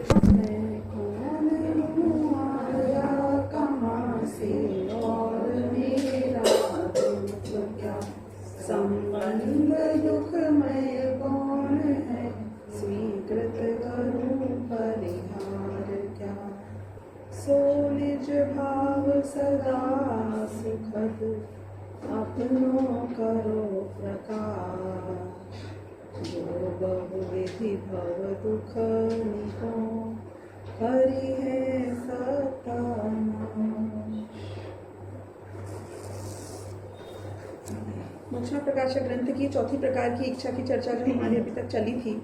मैं कौन हूँ आया कहाँ से और मेरा दुख क्या संबंध दुखमय कौन है स्वीकृत करूँ परिहार क्या सो निज भाव सदा सुखद अपनों करो प्रकाश जो बहुविधि भव दुख निको करी है सतानाश। मोक्षण प्रकाशक ग्रंथ की चौथी प्रकार की इच्छा की चर्चा जो हमारी अभी तक चली थी,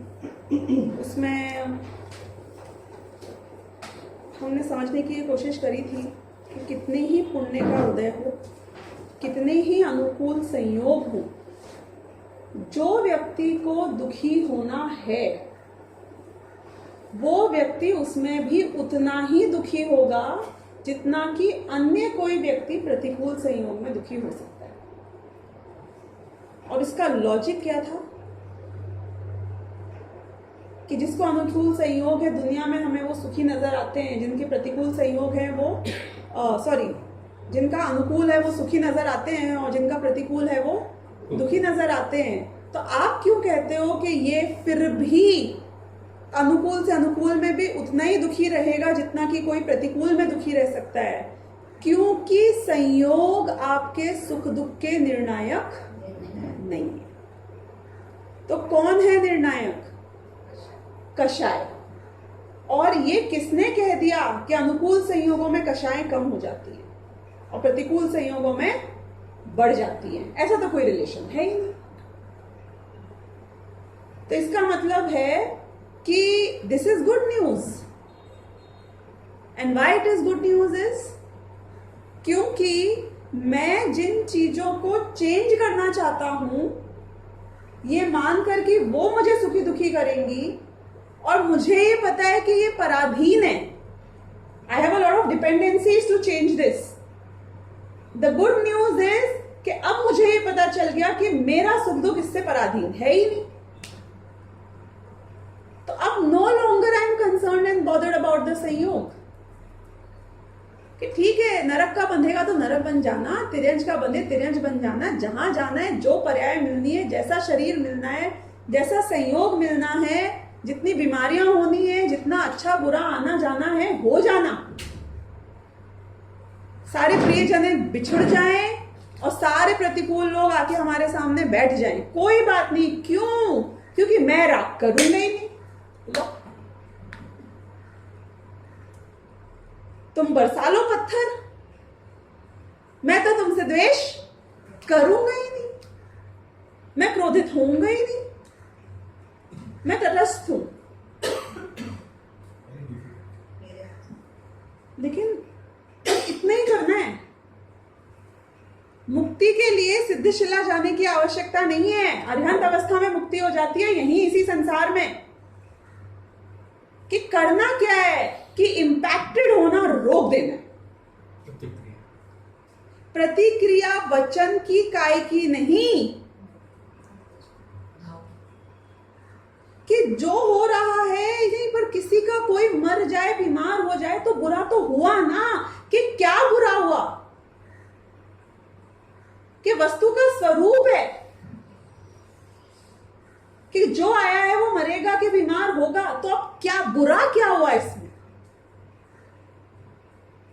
उसमें हमने समझने की कोशिश करी थी कि कितने ही पुण्य का उदय हो, कितने ही अनुकूल संयोग हो, जो व्यक्ति को दुखी होना है वो व्यक्ति उसमें भी उतना ही दुखी होगा जितना कि अन्य कोई व्यक्ति प्रतिकूल संयोग में दुखी हो सकता है। और इसका लॉजिक क्या था कि जिसको अनुकूल संयोग है दुनिया में हमें वो सुखी नजर आते हैं, जिनके प्रतिकूल संयोग है वो जिनका अनुकूल है वो सुखी नजर आते हैं और जिनका प्रतिकूल है वो दुखी नजर आते हैं। तो आप क्यों कहते हो कि ये फिर भी अनुकूल से अनुकूल में भी उतना ही दुखी रहेगा जितना कि कोई प्रतिकूल में दुखी रह सकता है? क्योंकि संयोग आपके सुख दुख के निर्णायक नहीं है। तो कौन है निर्णायक? कषाय। और ये किसने कह दिया कि अनुकूल संयोगों में कषाय कम हो जाती है और प्रतिकूल संयोगों में बढ़ जाती है? ऐसा तो कोई रिलेशन है ही नहीं। तो इसका मतलब है कि this is good news. And why it is good news is क्योंकि मैं जिन चीजों को चेंज करना चाहता हूं ये मानकर कि वो मुझे सुखी दुखी करेंगी और मुझे ये पता है कि ये पराधीन है। I have a lot of dependencies to change this. The good news is कि अब मुझे ये पता चल गया कि मेरा सुख दुख इससे पराधीन है ही नहीं। तो अब no longer I am concern and bothered about the संयोग कि ठीक है नरक का बंधेगा तो नरक बन जाना, तिर्यंज का बंधे तिर्यंज बन जाना, जहां जाना है, जो पर्याय मिलनी है, जैसा शरीर मिलना है, जैसा संयोग मिलना है, जितनी बीमारियां होनी है, जितना अच्छा बुरा आना जाना है हो जाना। सारे प्रियजन बिछड़ जाएं और सारे प्रतिकूल लोग आके हमारे सामने बैठ जाएं, कोई बात नहीं। क्यों? क्योंकि मैं राग करूंगा ही नहीं। तुम बरसा लो पत्थर, मैं तो तुमसे द्वेष करूंगा ही नहीं, मैं क्रोधित होऊंगा ही नहीं, मैं तटस्थ हूं। लेकिन इतना ही करना है। मुक्ति के लिए सिद्धशिला जाने की आवश्यकता नहीं है। अरिहंत अवस्था में मुक्ति हो जाती है यहीं इसी संसार में। कि करना क्या है कि इंपैक्टेड होना रोक देना। प्रतिक्रिया वचन की काय की नहीं, कि जो हो रहा है यहीं पर किसी का कोई मर जाए बीमार हो जाए तो बुरा तो हुआ ना। कि क्या बुरा हुआ? कि वस्तु का स्वरूप है कि जो आया है वो मरेगा कि बीमार होगा। तो अब क्या बुरा क्या हुआ इसमें?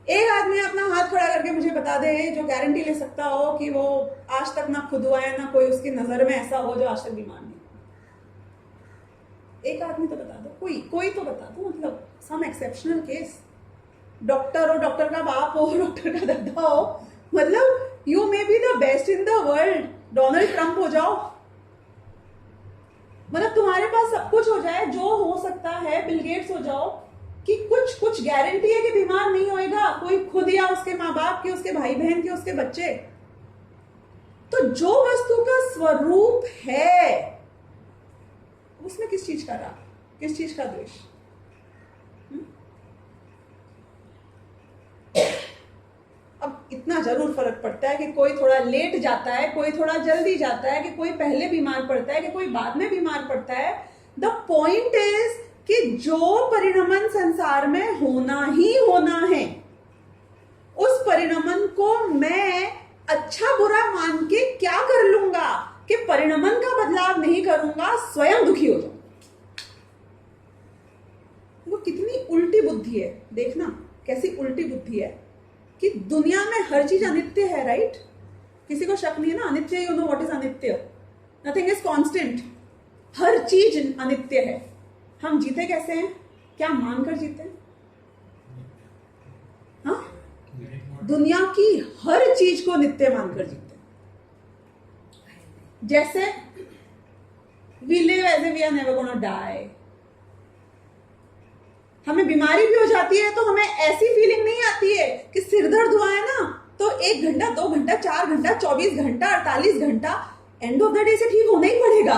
एक आदमी अपना हाथ खड़ा करके मुझे बता दे जो गारंटी ले सकता हो कि वो आज तक ना खुद हुआ है ना कोई उसकी नजर में ऐसा हो जो आज तक बीमार नहीं। एक आदमी तो बता दो, कोई तो बता दो, मतलब सम एक्सेप्शनल केस। डॉक्टर हो, डॉक्टर का बाप हो, डॉक्टर का दादा हो, मतलब you may be the best in the world, Donald Trump हो जाओ, मतलब तुम्हारे पास सब कुछ हो जाए जो हो सकता है, बिल गेट्स हो जाओ, कि कुछ गारंटी है कि बीमार नहीं होएगा कोई, खुद या उसके माँ बाप के, उसके भाई बहन के, उसके बच्चे। तो जो वस्तु का स्वरूप है उसमें किस चीज का राग, किस चीज का द्वेष? अब इतना जरूर फर्क पड़ता है कि कोई थोड़ा लेट जाता है, कोई थोड़ा जल्दी जाता है, कि कोई पहले बीमार पड़ता है कि कोई बाद में बीमार पड़ता है। द पॉइंट इज कि जो परिणमन संसार में होना ही होना है, उस परिणमन को मैं अच्छा बुरा मान के क्या कर लूंगा कि परिणमन का बदलाव नहीं करूंगा, स्वयं दुखी हो जाऊं। वो कितनी उल्टी बुद्धि है, देखना कैसी उल्टी बुद्धि है कि दुनिया में हर चीज अनित्य है, राइट? किसी को शक नहीं है ना, अनित्य। यू नो व्हाट इज अनित्य? Nothing is constant. हर चीज अनित्य है। हम जीते कैसे हैं? क्या मानकर जीते हैं? हाँ, दुनिया की हर चीज को नित्य मानकर जीते हैं। जैसे we live as a we are never gonna die. हमें बीमारी भी हो जाती है तो हमें ऐसी फीलिंग नहीं आती है कि सिर दर्द हुआ है ना तो 1 घंटा 2 घंटा 4 घंटा 24 घंटा 48 घंटा एंड ऑफ द डे से ठीक होना ही पड़ेगा।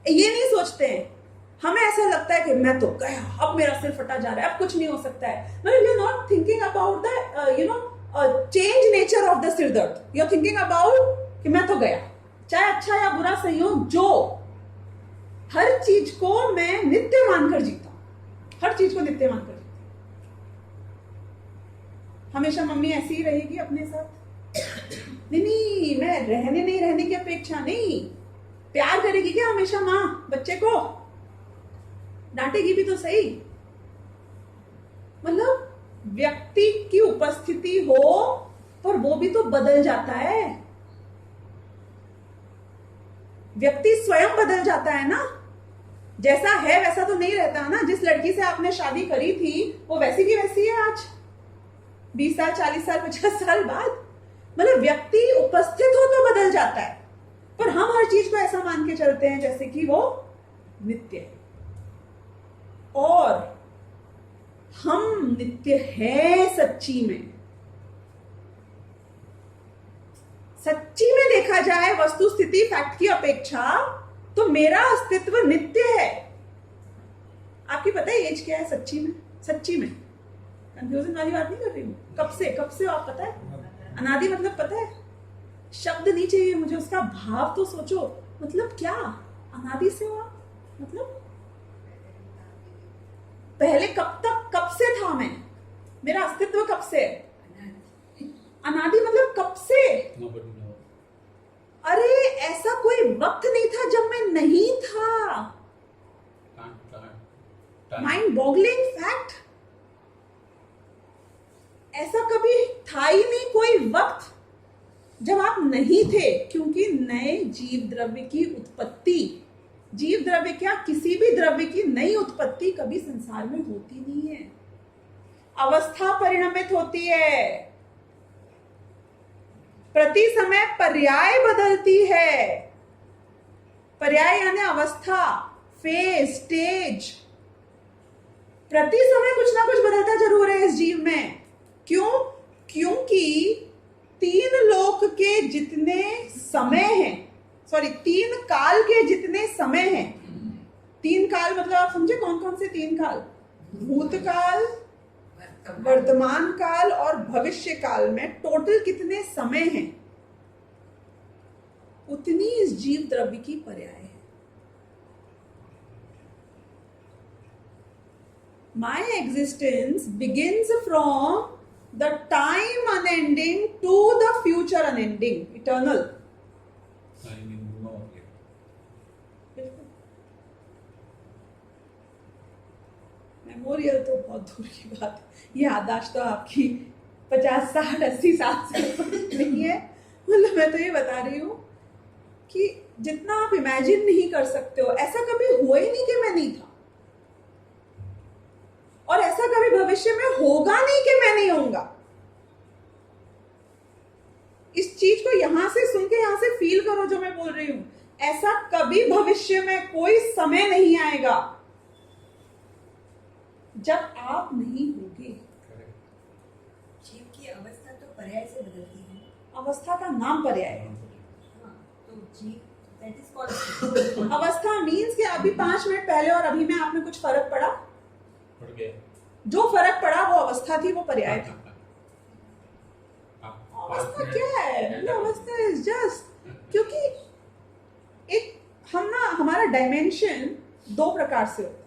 ये नहीं सोचते हैं। हमें ऐसा लगता है कि मैं तो गया, अब मेरा सिर फटा जा रहा है, अब कुछ नहीं हो सकता है। मतलब you are not thinking about the change nature of the सिर दर्द। यू आर थिंकिंग अबाउट कि मैं तो गया, चाहे अच्छा या बुरा संयोग, जो हर चीज को मैं नित्य मानकर जीता, हर चीज को नित्य मानकर जीता। हमेशा मम्मी ऐसी ही रहेगी अपने साथ? नहीं, मैं रहने की अपेक्षा नहीं। प्यार करेगी क्या हमेशा माँ बच्चे को? डांटेगी भी तो सही। मतलब व्यक्ति की उपस्थिति हो पर वो भी तो बदल जाता है। व्यक्ति स्वयं बदल जाता है ना, जैसा है वैसा तो नहीं रहता ना। जिस लड़की से आपने शादी करी थी वो वैसी की वैसी है आज 20 साल 40 साल 50 साल बाद। मतलब व्यक्ति उपस्थित हो तो बदल जाता है, पर हम हर चीज को ऐसा मान के चलते हैं जैसे कि वो नित्य है। और हम नित्य है सच्ची में। सच्ची में देखा जाए वस्तु स्थिति फैक्ट की अपेक्षा तो मेरा अस्तित्व नित्य है। आपकी पता है एज क्या है सच्ची में? सच्ची में कंफ्यूजन वाली बात नहीं कर रही हूं। कब से आप पता है? अनादि मतलब पता है? शब्द नहीं चाहिए मुझे, उसका भाव तो सोचो। मतलब क्या अनादि से हुआ? मतलब पहले कब से था मैं? मेरा अस्तित्व कब से? अनादि मतलब कब से? अरे ऐसा कोई वक्त नहीं था जब मैं नहीं था। Mind boggling fact. ऐसा कभी था ही नहीं कोई वक्त जब आप नहीं थे, क्योंकि नए जीव द्रव्य की उत्पत्ति, जीव द्रव्य क्या किसी भी द्रव्य की नई उत्पत्ति कभी संसार में होती नहीं है। अवस्था परिणमित होती है, प्रति समय पर्याय बदलती है। पर्याय यानी अवस्था, फेज, स्टेज। प्रति समय कुछ ना कुछ बदलता जरूर है इस जीव में। क्यों? क्योंकि 3 लोक के जितने समय हैं, 3 काल के जितने समय हैं। 3 काल मतलब आप समझे कौन कौन से 3 काल? भूतकाल, वर्तमान काल और भविष्य काल में टोटल कितने समय हैं, उतनी इस जीव द्रव्य की पर्याय है। My existence begins from the time unending to the future unending, eternal. Memorial तो बहुत दूर की बात है। याददाश्त तो आपकी 50 60 80 साल से नहीं है। मतलब मैं तो ये बता रही हूँ कि जितना आप इमेजिन नहीं कर सकते हो, ऐसा कभी हुआ ही नहीं कि मैं नहीं था, और ऐसा कभी भविष्य में होगा नहीं कि मैं नहीं होऊंगा। इस चीज को यहां से सुन के यहां से फील करो जो मैं बोल रही हूं। ऐसा कभी भविष्य में कोई समय नहीं आएगा जब आप नहीं होगे। जीव की अवस्था तो पर्याय से बदलती है। अवस्था का नाम पर्याय है। तो जीव दैट इज कॉल्ड अवस्था मीन्स कि अभी 5 मिनट पहले और अभी में आप में कुछ फर्क पड़ा? पड़ गया। जो फर्क पड़ा वो अवस्था थी, वो पर्याय था। अवस्था क्या है? अवस्था इज जस्ट, क्योंकि एक हम ना हमारा डायमेंशन 2 प्रकार से होता है।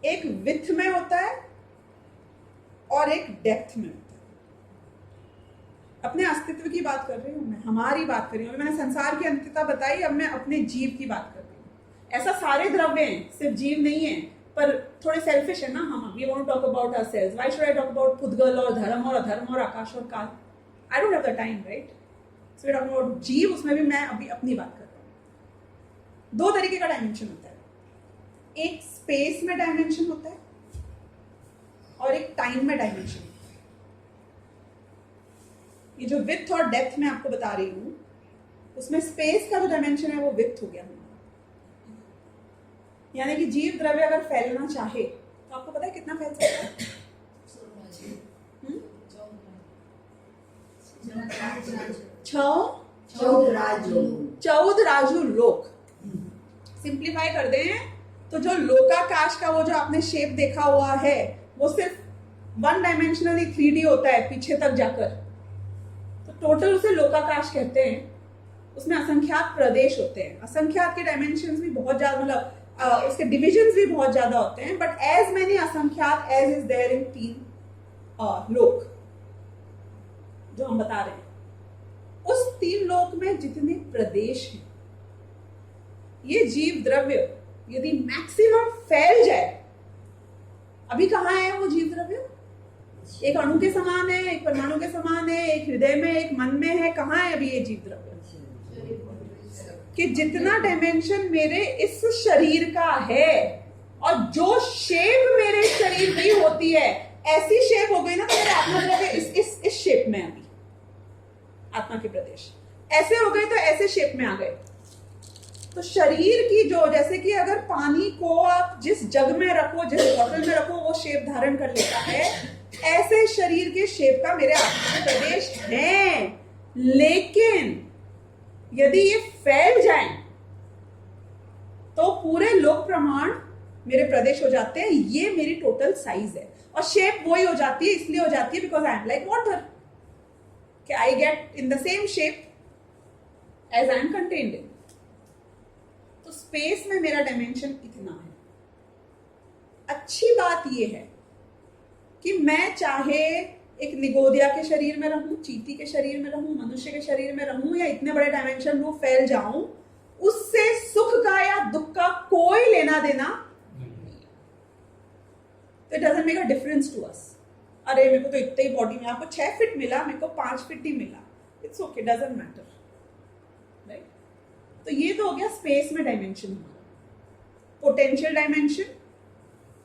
एक विथ में होता है और एक डेप्थ में होता है। अपने अस्तित्व की बात कर रही हूं मैं, हमारी बात कर रही हूं। मैंने संसार की अंतता बताई, अब मैं अपने जीव की बात कर रही हूं। ऐसा सारे द्रव्य हैं, सिर्फ जीव नहीं है, पर थोड़े सेल्फिश है ना हम। We want to talk about ourselves. Why should I talk about पुद्गल और धर्म और अधर्म और आकाश और काल? I don't have the time, right? So we talk about जीव, उसमें भी मैं अभी अपनी बात कर रहा हूं। दो तरीके का डायमेंशन होता है, एक स्पेस में डायमेंशन होता है और एक टाइम में डायमेंशन होता है। ये जो विथ और डेप्थ मैं आपको बता रही हूं, उसमें स्पेस का जो डायमेंशन है वो विथ हो गया हमारा। यानी कि जीव द्रव्य अगर फैलना चाहे तो आपको पता है कितना फैल सकता है? चौद राजू लोक। सिंप्लीफाई कर दें तो जो लोकाकाश का वो जो आपने शेप देखा हुआ है वो सिर्फ वन डायमेंशनली 3D होता है पीछे तक जाकर, तो टोटल उसे लोकाकाश कहते हैं। उसमें असंख्यात प्रदेश होते हैं, असंख्यात के डायमेंशंस भी बहुत ज्यादा, मतलब उसके डिविजन्स भी बहुत ज्यादा होते हैं, बट एज मेनी असंख्यात एज इज देयर इन 3 लोक जो हम बता रहे हैं। उस 3 लोक में जितने प्रदेश हैं, ये जीव द्रव्य यदि मैक्सिमम फैल जाए, अभी कहाँ है वो जीव द्रव्य? एक अणु के समान है, एक परमाणु के समान है, एक हृदय में, एक मन में है। कहाँ है अभी ये जीव द्रव्य? कि जितना डायमेंशन मेरे इस शरीर का है और जो शेप मेरे शरीर की होती है, ऐसी शेप हो गई ना, तो मेरे आत्मा द्रव्य इस शेप में, अभी आत्मा के प्रदेश ऐसे हो गए तो ऐसे शेप में आ गए। तो शरीर की जो, जैसे कि अगर पानी को आप जिस जग में रखो, जिस बॉटल में रखो, वो शेप धारण कर लेता है, ऐसे शरीर के शेप का मेरे आत्मा के प्रदेश है। लेकिन यदि ये फैल जाए तो पूरे लोक प्रमाण मेरे प्रदेश हो जाते हैं। ये मेरी टोटल साइज है और शेप वही हो जाती है, इसलिए हो जाती है because I am like water, कि I get in the same shape as I am contained in. तो स्पेस में मेरा डायमेंशन इतना है। अच्छी बात यह है कि मैं चाहे एक निगोदिया के शरीर में रहूं, चींटी के शरीर में रहूं, मनुष्य के शरीर में रहूं, या इतने बड़े डायमेंशन में फैल जाऊं, उससे सुख का या दुख का कोई लेना देना नहीं। It doesn't make a difference to us. अरे मेरे को तो इतने ही बॉडी में, आपको 6 फीट मिला, मेरे को 5 फीट ही मिला, it's okay, doesn't matter, right? तो ये तो हो गया स्पेस में डायमेंशन, पोटेंशियल डायमेंशन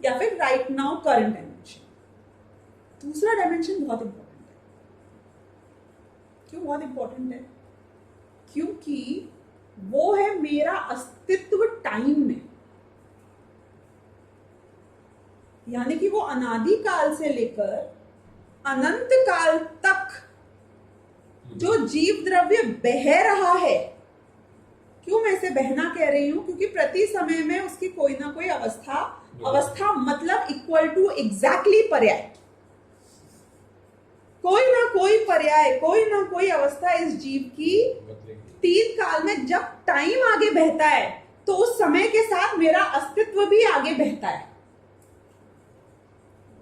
या फिर राइट नाउ करंट डायमेंशन। दूसरा डायमेंशन बहुत इंपॉर्टेंट है। क्यों बहुत इंपॉर्टेंट है? क्योंकि वो है मेरा अस्तित्व टाइम में। यानी कि वो अनादि काल से लेकर अनंत काल तक जो जीव द्रव्य बह रहा है। क्यों मैं इसे बहना कह रही हूं? क्योंकि प्रति समय में उसकी कोई ना कोई अवस्था मतलब इक्वल टू एग्जैक्टली पर्याय, कोई ना कोई पर्याय, कोई ना कोई अवस्था इस जीव की 3 काल में जब टाइम आगे बहता है तो उस समय के साथ मेरा अस्तित्व भी आगे बहता है।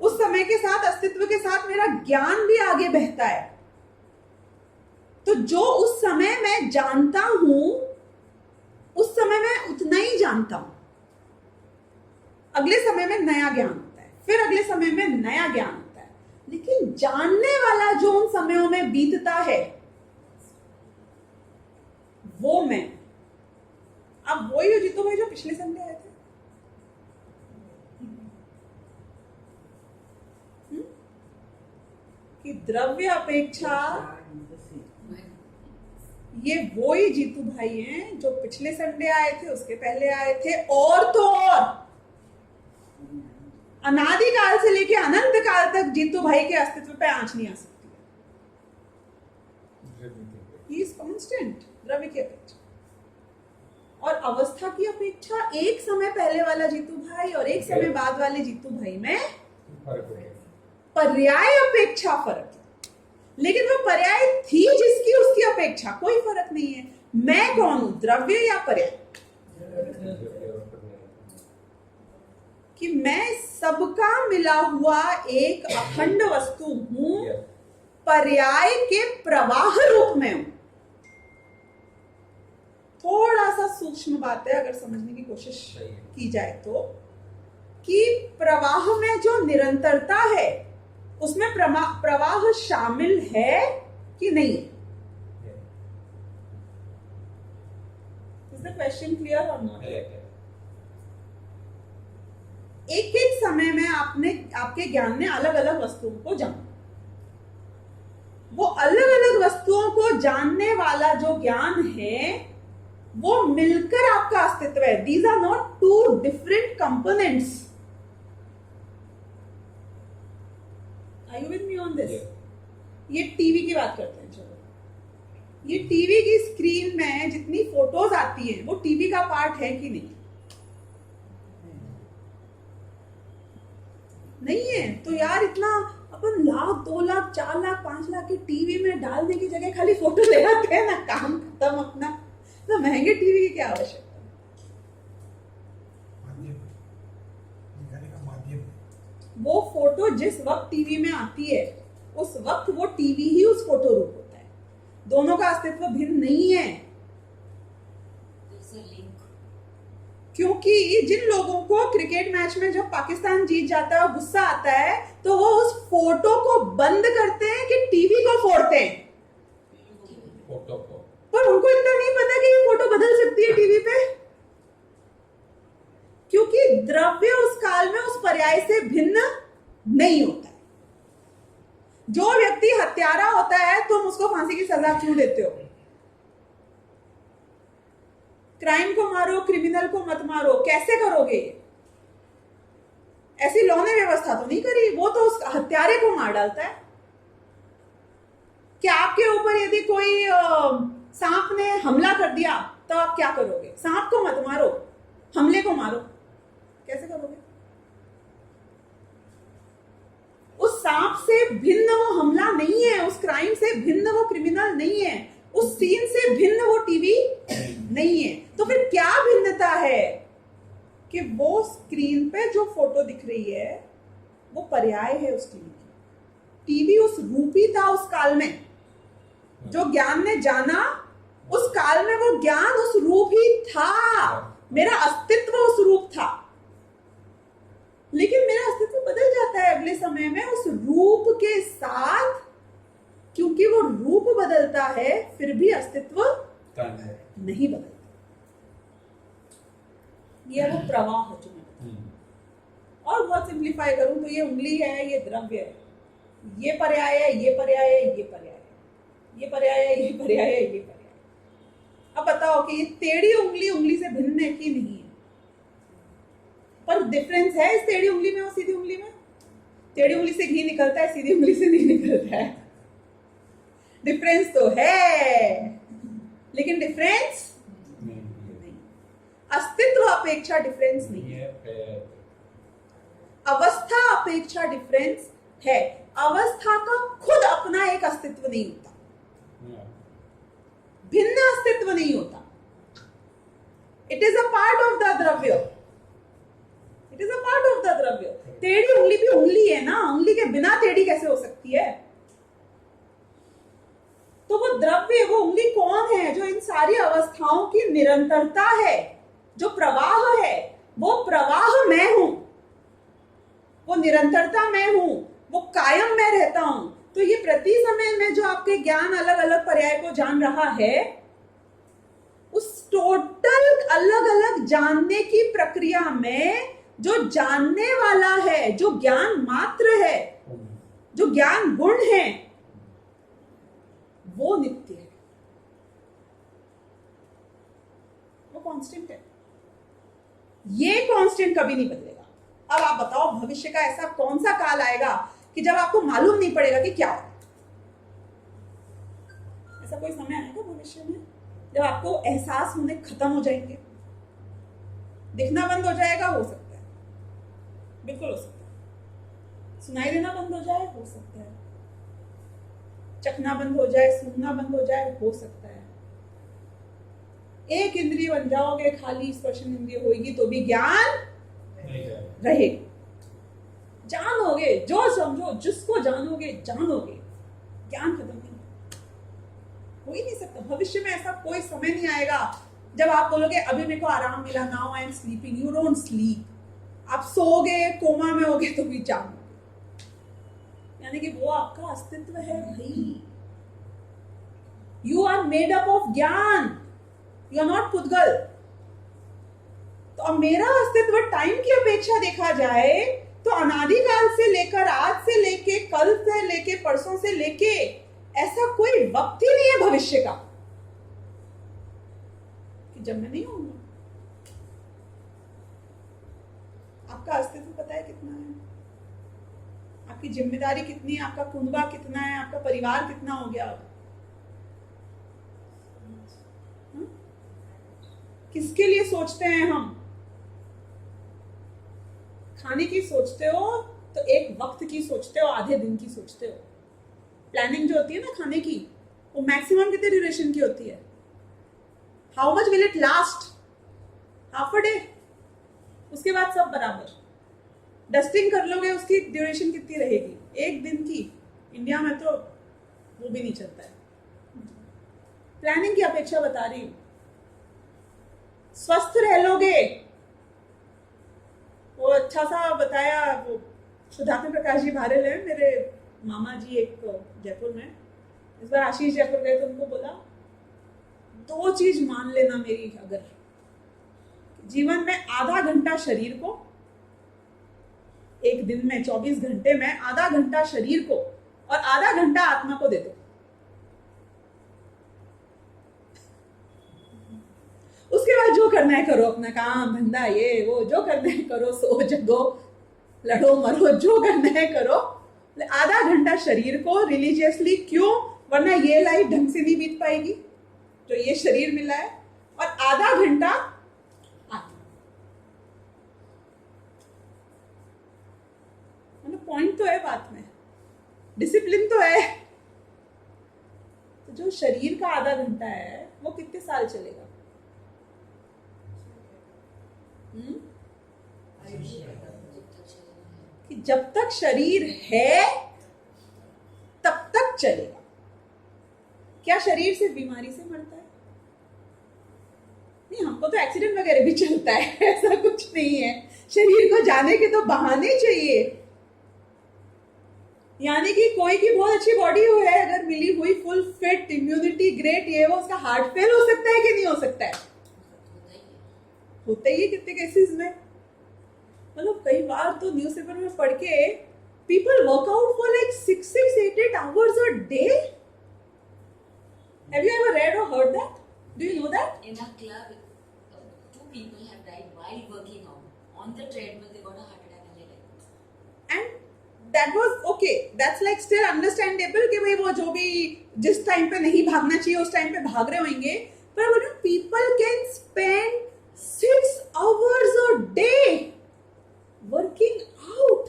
उस समय के साथ, अस्तित्व के साथ मेरा ज्ञान भी आगे बहता है। तो जो उस समय मैं जानता हूं, उस समय मैं उतना ही जानता हूं। अगले समय में नया ज्ञान होता है, फिर अगले समय में नया ज्ञान होता है, लेकिन जानने वाला जो उन समयों में बीतता है वो मैं। अब वही हो जीतो भाई जो पिछले संडे आए थे, कि द्रव्य अपेक्षा ये वो ही जीतू भाई हैं जो पिछले संडे आए थे, उसके पहले आए थे, और तो और अनादि काल से लेके अनंत काल तक जीतू भाई के अस्तित्व पे आंच नहीं आ सकती। ही इज कांस्टेंट द्रव्य की अपेक्षा। और अवस्था की अपेक्षा एक समय पहले वाला जीतू भाई और एक समय बाद वाले जीतू भाई में पर्याय अपेक्षा फर्क है। लेकिन वो पर्याय थी जिसकी, उसकी अपेक्षा कोई फर्क नहीं है। मैं कौन हूं, द्रव्य या पर्याय? कि मैं सबका मिला हुआ एक अखंड वस्तु हूं, पर्याय के प्रवाह रूप में हूं। थोड़ा सा सूक्ष्म बात है, अगर समझने की कोशिश की जाए तो, कि प्रवाह में जो निरंतरता है उसमें प्रवाह शामिल है कि नहीं है? इज द क्वेश्चन क्लियर और नॉट? एक एक समय में आपके ज्ञान ने अलग अलग वस्तुओं को जाना। वो अलग अलग वस्तुओं को जानने वाला जो ज्ञान है वो मिलकर आपका अस्तित्व है। These are not two different components. Are you with me on this? ये टीवी की बात करते हैं। चलो, ये टीवी की स्क्रीन में जितनी फोटोज आती हैं वो टीवी का पार्ट है कि नहीं? नहीं है। तो यार इतना अपन 1,00,000, 2,00,000, 4,00,000, 5,00,000 के टीवी में डालने की जगह खाली फोटो ले आते हैं ना, काम खत्म अपना। तो महंगे टीवी की क्या आवश्यकता? वो फोटो जिस वक्त टीवी में आती है उस वक्त वो टीवी ही उस फोटो रूप होता है। दोनों का अस्तित्व भिन्न नहीं है। क्योंकि जिन लोगों को क्रिकेट मैच में जब पाकिस्तान जीत जाता है और गुस्सा आता है तो वो उस फोटो को बंद करते हैं कि टीवी को फोड़ते हैं। फोटो को, पर उनको इतना नहीं पता कि ये फोटो बदल सकती है टीवी पे, क्योंकि द्रव्य उस काल में उस पर्याय से भिन्न नहीं होता है। जो व्यक्ति हत्यारा होता है तुम उसको फांसी की सजा क्यों देते हो? क्राइम को मारो, क्रिमिनल को मत मारो, कैसे करोगे? ऐसी लॉ ने व्यवस्था तो नहीं करी, वो तो उस हत्यारे को मार डालता है। क्या आपके ऊपर यदि कोई सांप ने हमला कर दिया तो आप क्या करोगे? सांप को मत मारो, हमले को मारो, कैसे करोगे? उस सांप से भिन्न वो हमला नहीं है, उस क्राइम से भिन्न वो क्रिमिनल नहीं है, उस सीन से भिन्न वो टीवी नहीं है। तो फिर क्या भिन्नता है? कि वो स्क्रीन पे जो फोटो दिख रही है वो पर्याय है उस टीवी की। टीवी उस रूपी था उस काल में, जो ज्ञान ने जाना उस काल में वो ज्ञान उस रूप ही था। मेरा अस्तित्व उस रूप था, लेकिन मेरा अस्तित्व बदल जाता है अगले समय में उस रूप के साथ। क्योंकि वो रूप बदलता है फिर भी अस्तित्व नहीं बदलता। ये वो प्रवाह हो चुका है। और बहुत सिंप्लीफाई करूं तो ये उंगली है, ये द्रव्य है, ये पर्याय है, ये पर्याय है, ये पर्याय है, ये पर्याय है, ये पर्याय है, ये पर्याय है। अब बताओ कि ये टेढ़ी उंगली उंगली से भिन्न है कि नहीं है? पर डिफरेंस है इस टेढ़ी उंगली में और सीधी उंगली में। टेढ़ी उंगली से घी निकलता है, सीधी उंगली से नहीं निकलता है। डिफरेंस तो है, लेकिन डिफरेंस नहीं। अस्तित्व अपेक्षा डिफरेंस नहीं है, अवस्था अपेक्षा डिफरेंस है। अवस्था का खुद अपना एक अस्तित्व नहीं होता, भिन्न अस्तित्व नहीं होता। It is a part of the द्रव्य, it is a part of the द्रव्य। टेढ़ी उंगली भी उंगली है ना, उंगली के बिना टेढ़ी कैसे हो सकती है? तो वो द्रव्य, वो उंगली कौन है? जो इन सारी अवस्थाओं की निरंतरता है, जो प्रवाह है। वो प्रवाह मैं हूं, वो निरंतरता मैं हूं, वो कायम मैं रहता हूं। तो ये प्रति समय में जो आपके ज्ञान अलग अलग पर्याय को जान रहा है, उस टोटल अलग अलग जानने की प्रक्रिया में जो जानने वाला है, जो ज्ञान मात्र है, जो ज्ञान गुण है, वो नित्य है, वो कांस्टेंट है। ये कांस्टेंट कभी नहीं बदलेगा। अब आप बताओ, भविष्य का ऐसा कौन सा काल आएगा कि जब आपको मालूम नहीं पड़ेगा कि क्या हो? ऐसा कोई समय आएगा भविष्य में जब आपको एहसास होने खत्म हो जाएंगे, दिखना बंद हो जाएगा? हो सकता है, बिल्कुल हो सकता है। सुनाई देना बंद हो जाए? हो सकता है। चखना बंद हो जाए, सूंघना बंद हो जाए? हो सकता है। एक इंद्रिय बन जाओगे, खाली स्पर्शन इंद्रिय होगी तो भी ज्ञान रहे। जानोगे, जो समझो, जिसको जानोगे जानोगे, ज्ञान खत्म नहीं हो ही नहीं सकता। भविष्य में ऐसा कोई समय नहीं आएगा जब आप बोलोगे अभी मेरे को आराम मिला, now I am sleeping. You don't sleep. आप सोओगे, कोमा में होगे तो भी जागोगे, यानी कि वो आपका अस्तित्व है भाई। You are made up of ज्ञान, यू आर नॉट पुद्गल। तो अब मेरा अस्तित्व टाइम की अपेक्षा देखा जाए तो अनादिकाल से लेकर, आज से लेके, कल से लेके, परसों से लेके, ऐसा कोई वक्त ही नहीं है भविष्य का कि जब मैं नहीं होऊंगा। आपका अस्तित्व पता है कितना है? आपकी जिम्मेदारी कितनी है? आपका कुनबा कितना है? आपका परिवार कितना हो गया? किसके लिए सोचते हैं हम? खाने की सोचते हो तो एक वक्त की सोचते हो, आधे दिन की सोचते हो। प्लानिंग जो होती है ना खाने की, वो मैक्सिमम कितने ड्यूरेशन की होती है? How much will it last? Half a day, उसके बाद सब बराबर। डस्टिंग कर लोगे, उसकी ड्यूरेशन कितनी रहेगी? एक दिन की। इंडिया में तो वो भी नहीं चलता है। प्लानिंग की अपेक्षा बता रही हूं। स्वस्थ रह लोगे, वो अच्छा सा बताया, वो सुधाकर प्रकाश जी भारल है, मेरे मामा जी एक जयपुर में। इस बार आशीष जयपुर गए तो उनको बोला 2 चीज मान लेना मेरी, अगर जीवन में आधा घंटा शरीर को, एक दिन में 24 घंटे में आधा घंटा शरीर को और आधा घंटा आत्मा को दे दो। उसके बाद जो करना है करो, अपना काम धंधा ये वो जो करना है करो, सो जगो, लड़ो मरो, जो करना है करो। आधा घंटा शरीर को रिलीजियसली, क्यों? वरना ये लाइफ ढंग से नहीं बीत पाएगी जो ये शरीर मिला है। और आधा घंटा आत्मा। मतलब पॉइंट तो है बात में, डिसिप्लिन तो है। तो जो शरीर का आधा घंटा है वो कितने साल चलेगा? कि जब तक शरीर है तब तक चलेगा। क्या शरीर सिर्फ बीमारी से मरता है? नहीं, हमको तो एक्सीडेंट वगैरह भी चलता है, ऐसा कुछ नहीं है। शरीर को जाने के तो बहाने चाहिए। यानी कि कोई की बहुत अच्छी बॉडी हो है, अगर मिली हुई, फुल फिट, इम्यूनिटी ग्रेट, ये वो, उसका हार्ट फेल हो सकता है कि नहीं हो सकता है? होता ही है कितने केसेस में। मतलब कई बार तो न्यूज़पेपर में पढ़ के, people workout for like 6-8 hours a day. Have you ever read or heard that? Do you know that? In our club, 2 people have died while working out. On the treadmill, they got a heart attack and they died. And that was okay. That's like still understandable कि भाई वो जो भी जिस time पे नहीं भागना चाहिए उस टाइम पे भाग रहे होंगे। पर वो people can spend 6 hours a day working out.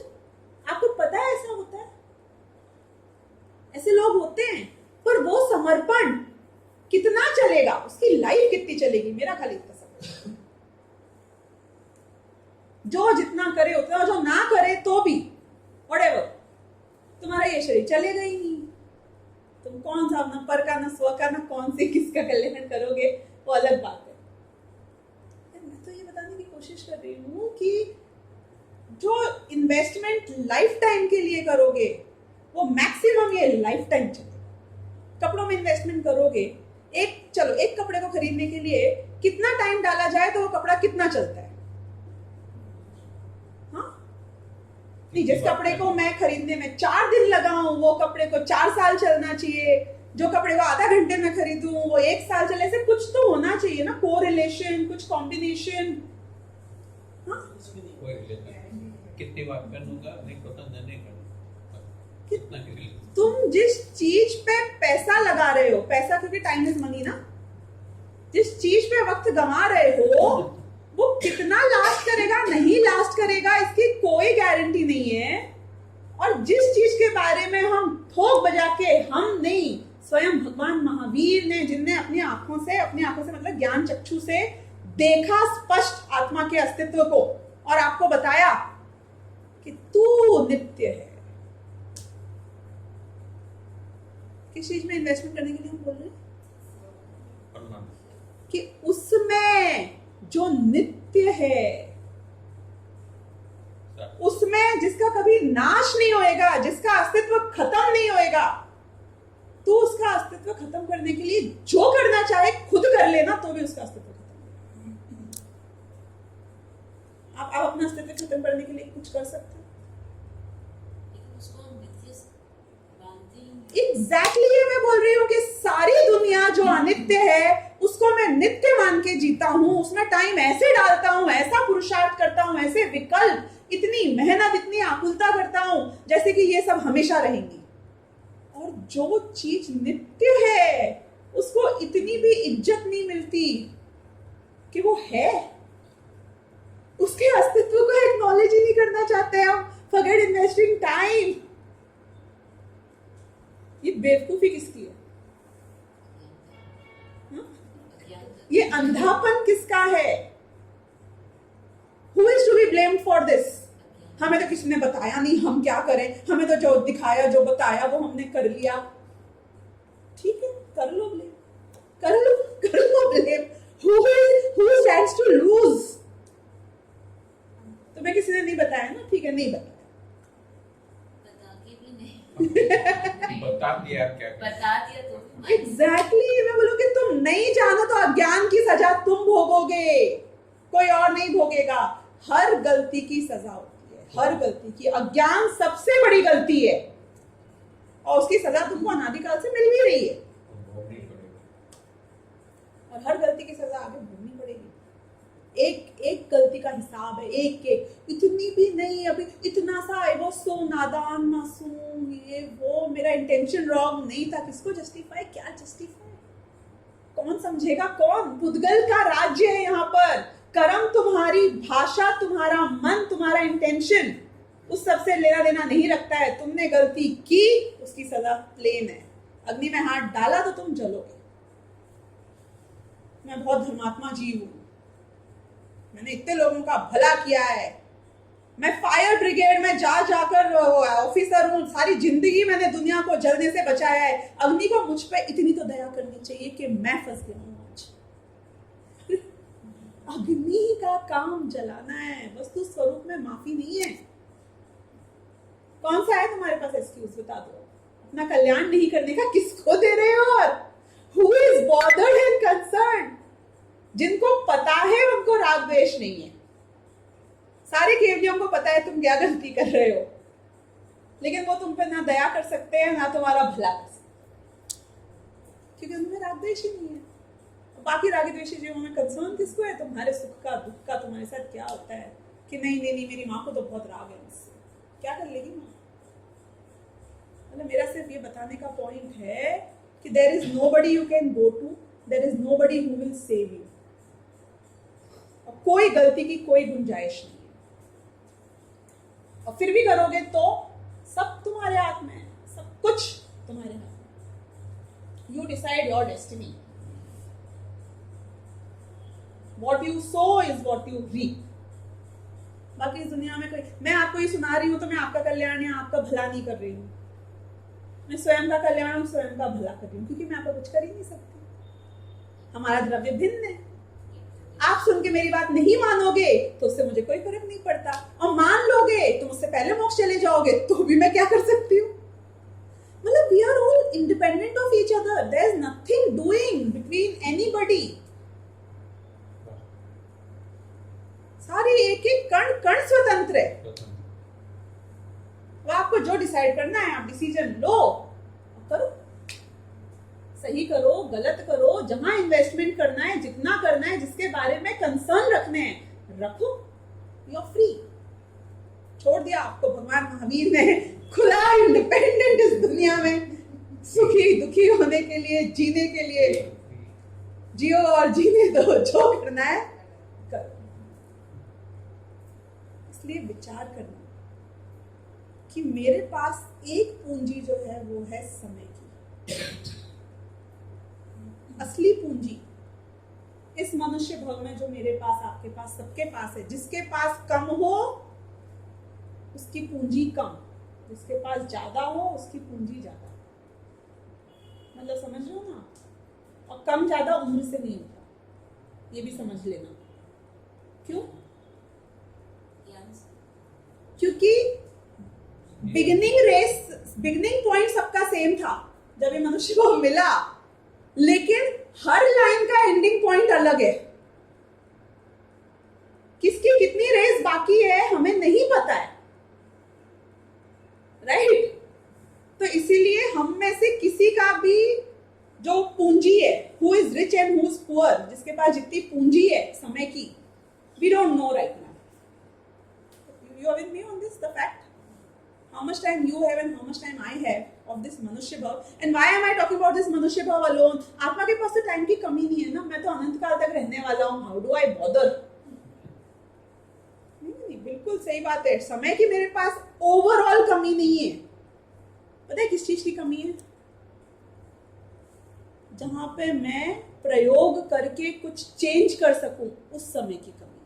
आपको पता है ऐसा होता है? ऐसे लोग होते हैं। पर वो समर्पण कितना चलेगा, उसकी लाइफ कितनी चलेगी, मेरा खाली इतना समझ। जो जितना करे उतना, जो ना करे तो भी व्हाटएवर, तुम्हारा ये शरीर चलेगा ही नहीं। तुम कौन सा अपना पर का, ना स्व का, ना कौन से किसका कल्याण करोगे, वो अलग बात है। मैं तो ये बताने की कोशिश कर रही हूँ कि जो इन्वेस्टमेंट लाइफ टाइम के लिए करोगे वो मैक्सिमम ये लाइफ टाइम चलेगा। कपड़ों में इन्वेस्टमेंट करोगे, चलो एक कपड़े को खरीदने के लिए कितना टाइम डाला जाए तो वो कपड़ा कितना चलता है? हाँ नहीं, जिस कपड़े को मैं खरीदने में 4 दिन लगाऊं वो कपड़े को 4 साल चलना चाहिए। जो कपड़े को आधा घंटे में खरीदूं वो 1 साल चले। से कुछ तो होना चाहिए ना, कोरिलेशन, कुछ कॉम्बिनेशन। कितनी बार करूंगा, नहीं पता नहीं करूंगा कितना के। तुम जिस चीज पे पैसा लगा रहे हो, पैसा क्योंकि टाइम इज मनी ना, जिस चीज पे वक्त गंवा रहे हो वो कितना लास्ट करेगा, नहीं लास्ट करेगा, इसकी कोई गारंटी नहीं है। और जिस चीज के बारे में हम ठोक बजा के, हम नहीं, स्वयं भगवान महावीर ने, जिनने अपनी आंखों से मतलब ज्ञान चक्षु से देखा स्पष्ट आत्मा के अस्तित्व को और आपको बताया नित्य है। किस चीज में इन्वेस्टमेंट करने के लिए हम बोल रहे हैं कि उसमें जो नित्य है, उसमें जिसका कभी नाश नहीं होएगा, जिसका अस्तित्व खत्म नहीं होएगा, तो उसका अस्तित्व खत्म करने के लिए जो करना चाहे खुद कर लेना, तो भी उसका अस्तित्व खत्म नहीं। आप अपना अस्तित्व खत्म करने के लिए कुछ कर सकते हैं? एग्जैक्टली ये मैं बोल रही हूँ कि सारी दुनिया जो अनित्य है उसको मैं नित्य मान के जीता हूँ, उसमें टाइम ऐसे डालता हूँ, ऐसा पुरुषार्थ करता हूँ, ऐसे विकल्प, इतनी मेहनत, इतनी आकुलता करता हूँ जैसे कि ये सब हमेशा रहेंगी। और जो चीज नित्य है उसको इतनी भी इज्जत नहीं मिलती कि वो है, उसके अस्तित्व को एक्नॉलेज ही नहीं करना चाहते हम। Forget investing time. ये बेवकूफी किसकी है? ये अंधापन किसका है? Who is to be blamed for this? हमें तो किसी ने बताया नहीं, हम क्या करें? हमें तो जो दिखाया, जो बताया वो हमने कर लिया। ठीक है, कर लो ब्लेम, कर लो blame. Who stands to lose? तुम्हें किसी ने नहीं बताया ना, ठीक है, नहीं बताया। बता दिया क्या? बता दिया तो एग्जैक्टली मैं बोलूं कि तुम नहीं जानो तो अज्ञान की सजा तुम भोगोगे, कोई और नहीं भोगेगा। हर गलती की सजा होती है, हर गलती की। अज्ञान सबसे बड़ी गलती है और उसकी सजा तुमको अनादिकाल से मिल भी रही है, और हर गलती की सजा आगे भोगनी पड़ेगी। एक एक गलती का हिसाब है, एक इतनी भी नहीं, अभी इतना सा आई वाज सो नादान मासूम, ये वो, मेरा इंटेंशन रॉन्ग नहीं था। किसको जस्टिफाई? क्या जस्टिफाई? कौन समझेगा? कौन? पुद्गल का राज्य है यहाँ पर। कर्म तुम्हारी, भाषा तुम्हारा, मन तुम्हारा, इंटेंशन उस सबसे लेना देना नहीं रखता है। तुमने गलती की, उसकी सजा प्लेन है। अग्नि में हाथ डाला तो तुम जलोगे। मैं बहुत धर्मात्मा जीव हूं, मैंने इतने लोगों का भला किया है, मैं फायर ब्रिगेड में जाकर ऑफिसर हूं, सारी जिंदगी मैंने दुनिया को जलने से बचाया है। अग्नि को मुझ पे इतनी तो दया करनी चाहिए कि मैं फंस गया हूं आज। अग्नि का काम जलाना है, वस्तु स्वरूप में माफी नहीं है। कौन सा है तुम्हारे पास एक्सक्यूज? बता दो। अपना कल्याण नहीं करने का किसको दे रहे हो? और who is bothered and concerned? जिनको पता है उनको राग द्वेष नहीं है। सारे केवलियों को पता है तुम क्या गलती कर रहे हो, लेकिन वो तुम पे ना दया कर सकते हैं ना तुम्हारा भला कर सकते, क्योंकि उनमें राग द्वेष ही नहीं है। बाकी राग द्वेषी जीवों में कंसर्न किसको है? तुम्हारे सुख का, दुख का, तुम्हारे साथ क्या होता है कि नहीं मेरी माँ को तो बहुत राग है मुझसे, क्या कर लेगी माँ? मतलब मेरा सिर्फ ये बताने का पॉइंट है कि there is nobody you can go to, there is nobody who will save you. और कोई गलती की कोई गुंजाइश नहीं है, और फिर भी करोगे तो सब तुम्हारे हाथ में है, सब कुछ तुम्हारे हाथ में। You decide your destiny. What you sow is what you reap. बाकी इस दुनिया में कोई, मैं आपको ये सुना रही हूं तो मैं आपका कल्याण या आपका भला नहीं कर रही हूँ। मैं स्वयं का कल्याण और स्वयं का भला कर रही हूँ, क्योंकि मैं आपका कुछ कर ही नहीं सकती। हमारा द्रव्य भिन्न है। आप सुन के मेरी बात नहीं मानोगे तो उससे मुझे कोई फर्क नहीं पड़ता, और मान लोगे तो मुझसे पहले मोक्ष चले जाओगे, तो भी मैं क्या कर सकती हूँ? मतलब we are all independent of each other. There is nothing doing between anybody. सारी एक एक कण कण स्वतंत्र है। वो आपको जो डिसाइड करना है आप डिसीजन लो, करो, सही करो, गलत करो, जहां इन्वेस्टमेंट करना है, जितना करना है, जिसके बारे में कंसर्न रखने हैं रखो, यू आर फ्री। छोड़ दिया आपको भगवान महावीर ने खुला, इंडिपेंडेंट इस दुनिया में सुखी दुखी होने के लिए, जीने के लिए। जियो और जीने दो, जो करना है करो। इसलिए विचार करना कि मेरे पास एक पूंजी जो है वो है समय की। असली पूंजी इस मनुष्य भव में जो मेरे पास, आपके पास, सबके पास है। जिसके पास कम हो उसकी पूंजी कम, जिसके पास ज्यादा हो उसकी पूंजी ज्यादा। मतलब समझ रहे हो ना? और कम ज्यादा उम्र से नहीं होता, ये भी समझ लेना। क्यों? क्योंकि बिगिनिंग पॉइंट सबका सेम था जब ये मनुष्य को मिला, लेकिन हर लाइन का एंडिंग पॉइंट अलग है। किसकी कितनी रेस बाकी है हमें नहीं पता है, राइट? तो इसीलिए हम में से किसी का भी जो पूंजी है, who is rich and who is poor, जिसके पास जितनी पूंजी है समय की, we don't know right now. You are with me on this, the fact how much time you have and how much time I have of this Manushya Bhav. And why am I talking about this Manushya Bhav alone? आत्मा के पास तो time की कमी नहीं है ना, मैं तो अनंत काल तक रहने वाला हूँ, how do I bother? नहीं, बिल्कुल सही बात है, समय की मेरे पास ओवरऑल कमी नहीं है। पता है किस चीज की कमी है? जहां पे मैं प्रयोग करके कुछ चेंज कर सकूं, उस समय की कमी।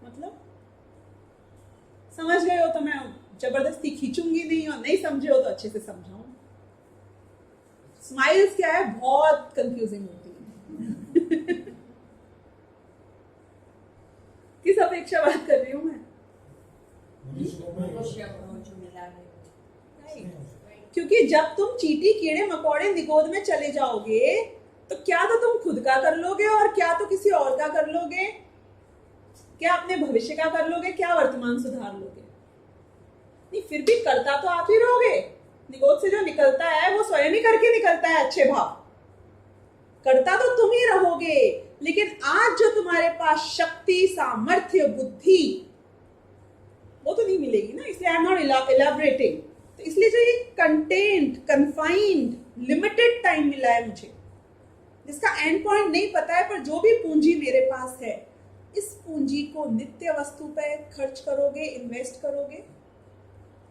मतलब समझ गए हो तो मैं जबरदस्ती खींचूंगी नहीं, और नहीं समझे हो तो अच्छे से समझाऊं। स्माइल्स क्या है, बहुत कंफ्यूजिंग होती है। किस अपेक्षा बात कर रही हूं मैं? क्योंकि जब तुम चींटी कीड़े मकोड़े निगोद में चले जाओगे तो क्या तो तुम खुद का कर लोगे और क्या तो किसी और का कर लोगे, क्या अपने भविष्य का कर लोगे, क्या वर्तमान सुधार लोगे? नहीं, फिर भी करता तो आप ही रहोगे। निगोद से जो निकलता है वो स्वयं ही करके निकलता है, अच्छे भाव। करता तो तुम ही रहोगे, लेकिन आज जो तुम्हारे पास शक्ति, सामर्थ्य, बुद्धि, वो तो नहीं मिलेगी ना। इसलिए आई एम नॉट इलैबोरेटिंग। तो इसलिए जो ये कंटेंट, कन्फाइंड, लिमिटेड टाइम मिला है मुझे, जिसका एंड पॉइंट नहीं पता है, पर जो भी पूंजी मेरे पास है, इस पूंजी को नित्य वस्तु पे खर्च करोगे, इन्वेस्ट करोगे,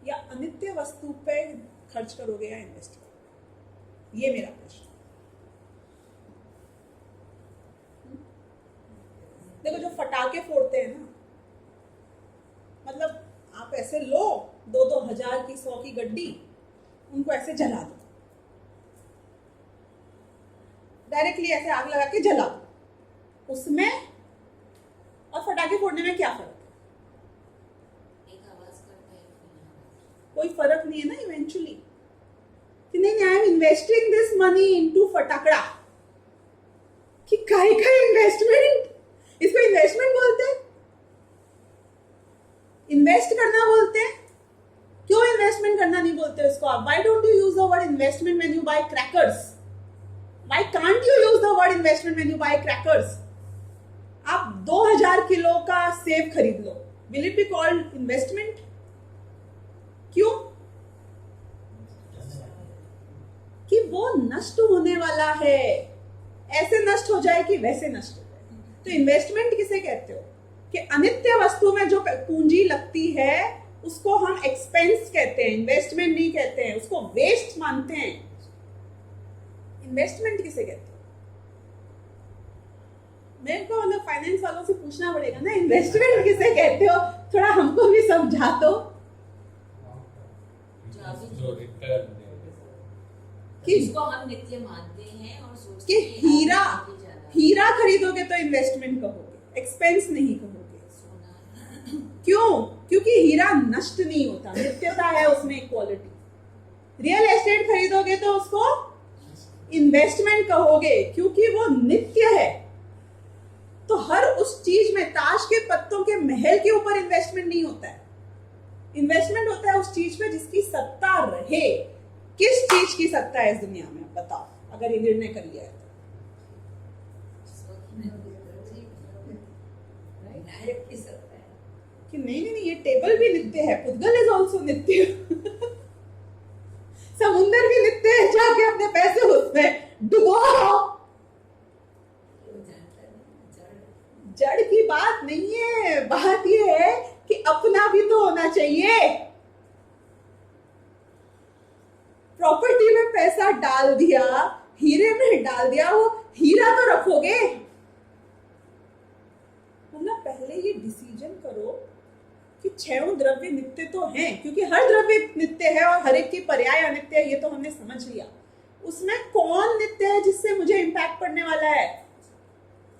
या अनित्य वस्तु पे खर्च करोगे या इन्वेस्ट करोगे? ये मेरा प्रश्न। देखो, जो फटाके फोड़ते हैं ना, मतलब आप ऐसे लो 2-2 हजार की, 100 की गड्डी, उनको ऐसे जला दो, डायरेक्टली ऐसे आग लगा के जला दो, उसमें और फटाके फोड़ने में क्या फर्क है? एक आवाज करता है, कोई फर्क नहीं है ना इवेंचुअली। कि नहीं, I am investing this money into फटाकड़ा, कि काय का इन्वेस्टमेंट, इसको इन्वेस्टमेंट बोलते हैं, इन्वेस्ट करना बोलते हैं। क्यों इन्वेस्टमेंट करना नहीं बोलते उसको आप? Why don't you use the word investment when you buy crackers? Why can't you use the word investment when you buy crackers? आप 2000 किलो का सेब खरीद लो, will it be called investment? क्यों? कि वो नष्ट होने वाला है, ऐसे नष्ट हो जाए कि वैसे नष्ट हो जाए। तो इन्वेस्टमेंट किसे कहते हो? कि अनित्य वस्तु में जो पूंजी लगती है उसको हम एक्सपेंस कहते हैं, इन्वेस्टमेंट नहीं कहते हैं, उसको वेस्ट मानते हैं। इन्वेस्टमेंट किसे कहते हो? मेरे को मतलब फाइनेंस वालों से पूछना पड़ेगा ना, इन्वेस्टमेंट किसे कहते हो? थोड़ा हमको भी समझा दो कि इसको हम नित्य मानते हैं और सोचते कि हैं हीरा खरीदोगे तो इन्वेस्टमेंट कहोगे, एक्सपेंस नहीं कहोगे। क्यों? क्योंकि हीरा नष्ट नहीं होता, नित्यता है उसमें, क्वालिटी। रियल एस्टेट खरीदोगे तो उसको इन्वेस्टमेंट कहोगे, क्योंकि वो नित्य है। तो हर उस चीज में, ताश के पत्तों के महल के ऊपर इन्वेस्टमेंट नहीं होता है। इन्वेस्टमेंट होता है उस चीज पे जिसकी सत्ता रहे। किस चीज की सत्ता है इस दुनिया में, बताओ, अगर ये निर्णय कर लिया है तो। कि नहीं, ये टेबल भी नित्य है, पुद्गल इज ऑल्सो नित्य। समुंदर भी नित्य है, जाके अपने पैसे उसमें डुबो। जड़ की बात नहीं है, बात ये है कि अपना भी तो होना चाहिए। प्रॉपर्टी में पैसा डाल दिया, हीरे में डाल दिया, वो हीरा तो रखोगे। मतलब पहले ये डिसीजन करो कि छहों द्रव्य नित्य तो हैं, क्योंकि हर द्रव्य नित्य है और हर एक की पर्याय अनित्य है, ये तो हमने समझ लिया। उसमें कौन नित्य है जिससे मुझे इंपैक्ट पड़ने वाला है?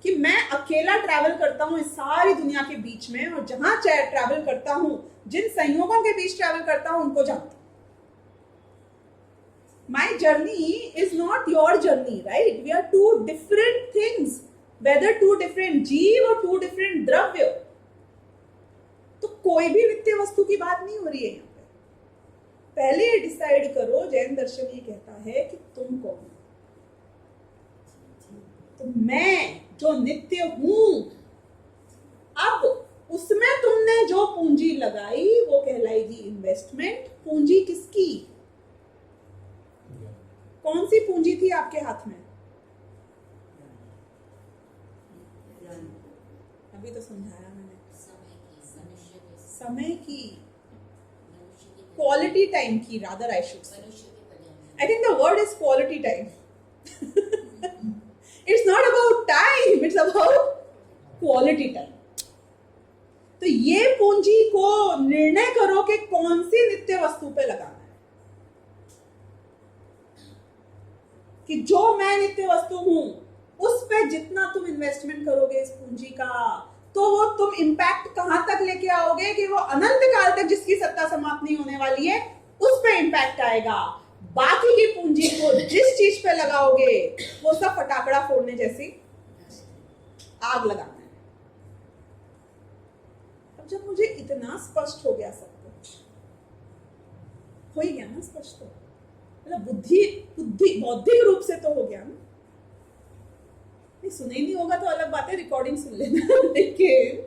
कि मैं अकेला ट्रैवल करता हूं इस सारी दुनिया के बीच में, और जहां ट्रैवल करता हूं, जिन संयोगों के बीच ट्रैवल करता हूं, उनको जानता हूं। My journey is not your journey, right? We are two different things, whether two different जीव और two different द्रव्य। तो कोई भी नित्य वस्तु की बात नहीं हो रही है यहाँ पे। पहले डिसाइड करो, जैन दर्शन ये कहता है कि तुम कौन हो। तो मैं जो नित्य हूं, अब उसमें तुमने जो पूंजी लगाई वो कहलाएगी इन्वेस्टमेंट। पूंजी किसकी? कौन सी पूंजी थी आपके हाथ में? अभी तो समझाया मैंने। समय की, क्वालिटी टाइम की, rather I should say. I think the word is quality time. It's not about time, it's about quality time. तो ये पूंजी को निर्णय करो कि कौन सी नित्य वस्तु पे लगाना है। कि जो मैं नित्य वस्तु हूं, उस पे जितना तुम इन्वेस्टमेंट करोगे इस पूंजी का, तो वो तुम इंपैक्ट कहां तक लेके आओगे कि वो अनंत काल तक जिसकी सत्ता समाप्त नहीं होने वाली है, उस पे इंपैक्ट आएगा। बाकी की पूंजी को जिस चीज पे लगाओगे वो सब फटाकड़ा फोड़ने जैसी आग लगाना है। अब जब मुझे इतना स्पष्ट हो गया सब कुछ, हो ही गया ना स्पष्ट, तो मतलब बुद्धि बौद्धिक रूप से तो हो गया ना। सुने नहीं होगा तो अलग बात है, रिकॉर्डिंग सुन लेना। लेकिन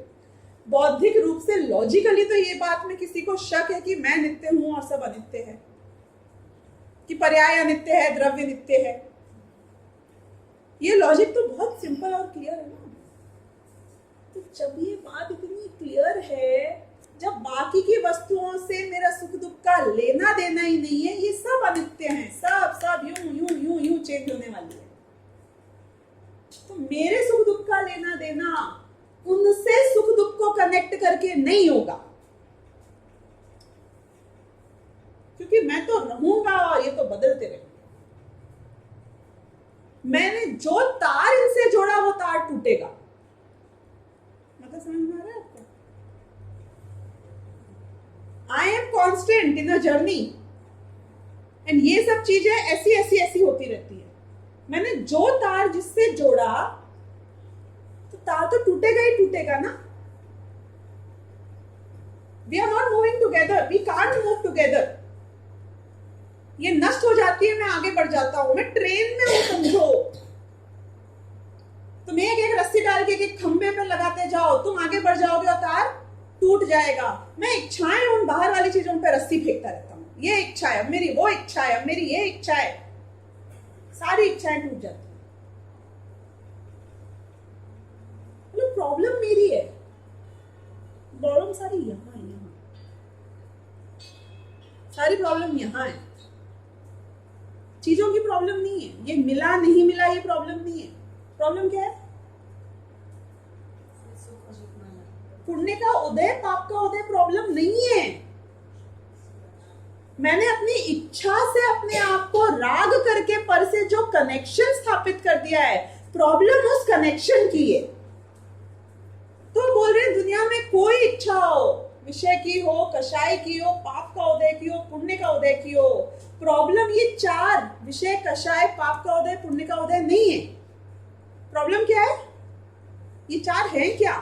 बौद्धिक रूप से, लॉजिकली तो ये बात में किसी को शक है कि मैं नित्य हूं और सब अनित्य है, कि पर्याय अनित्य है, द्रव्य नित्य है। ये लॉजिक तो बहुत सिंपल और क्लियर है ना। तो जब ये बात इतनी क्लियर है, जब बाकी की वस्तुओं से मेरा सुख दुख का लेना देना ही नहीं है, ये सब अनित्य हैं, सब यूं यूं यूं यूं चेंज होने वाली है, तो मेरे सुख दुख का लेना देना उनसे सुख दुख को कनेक्ट करके नहीं होगा, क्योंकि मैं तो रहूंगा और ये तो बदलते रहेंगे। मैंने जो तार इनसे जोड़ा वो तार टूटेगा। मतलब समझ में आ रहा है आपको? I am constant in a journey, and ये सब चीजें ऐसी होती रहती है। मैंने जो तार जिससे जोड़ा, तो तार तो टूटेगा ही टूटेगा ना। We are not moving together, we can't move together. ये नष्ट हो जाती है, मैं आगे बढ़ जाता हूं। मैं ट्रेन में हूं, समझो। तुम एक रस्सी डाल के एक खंबे पर लगाते जाओ, तुम आगे बढ़ जाओगे और तार टूट जाएगा। मैं इच्छाएं उन बाहर वाली चीजों पर रस्सी फेंकता रहता हूं। ये इच्छा है, मेरी वो इच्छा है, मेरी ये इच्छा है, सारी इच्छाएं टूट जाती हैं। मतलब प्रॉब्लम मेरी है, प्रॉब्लम सारी यहां है, सारी प्रॉब्लम यहां है। चीजों की प्रॉब्लम नहीं है, ये मिला नहीं मिला ये प्रॉब्लम नहीं है। प्रॉब्लम क्या है? पुण्य का उदय, पाप का उदय प्रॉब्लम नहीं है। मैंने अपनी इच्छा से अपने आप को राग करके पर से जो कनेक्शन स्थापित कर दिया है, प्रॉब्लम उस कनेक्शन की है। तो बोल रहे दुनिया में कोई इच्छा हो, विषय की हो, कषाय की हो, पाप का उदय की हो, पुण्य का उदय की हो, प्रॉब्लम ये चार, विषय, कषाय, पाप का उदय, पुण्य का उदय नहीं है। प्रॉब्लम क्या है? ये चार है क्या?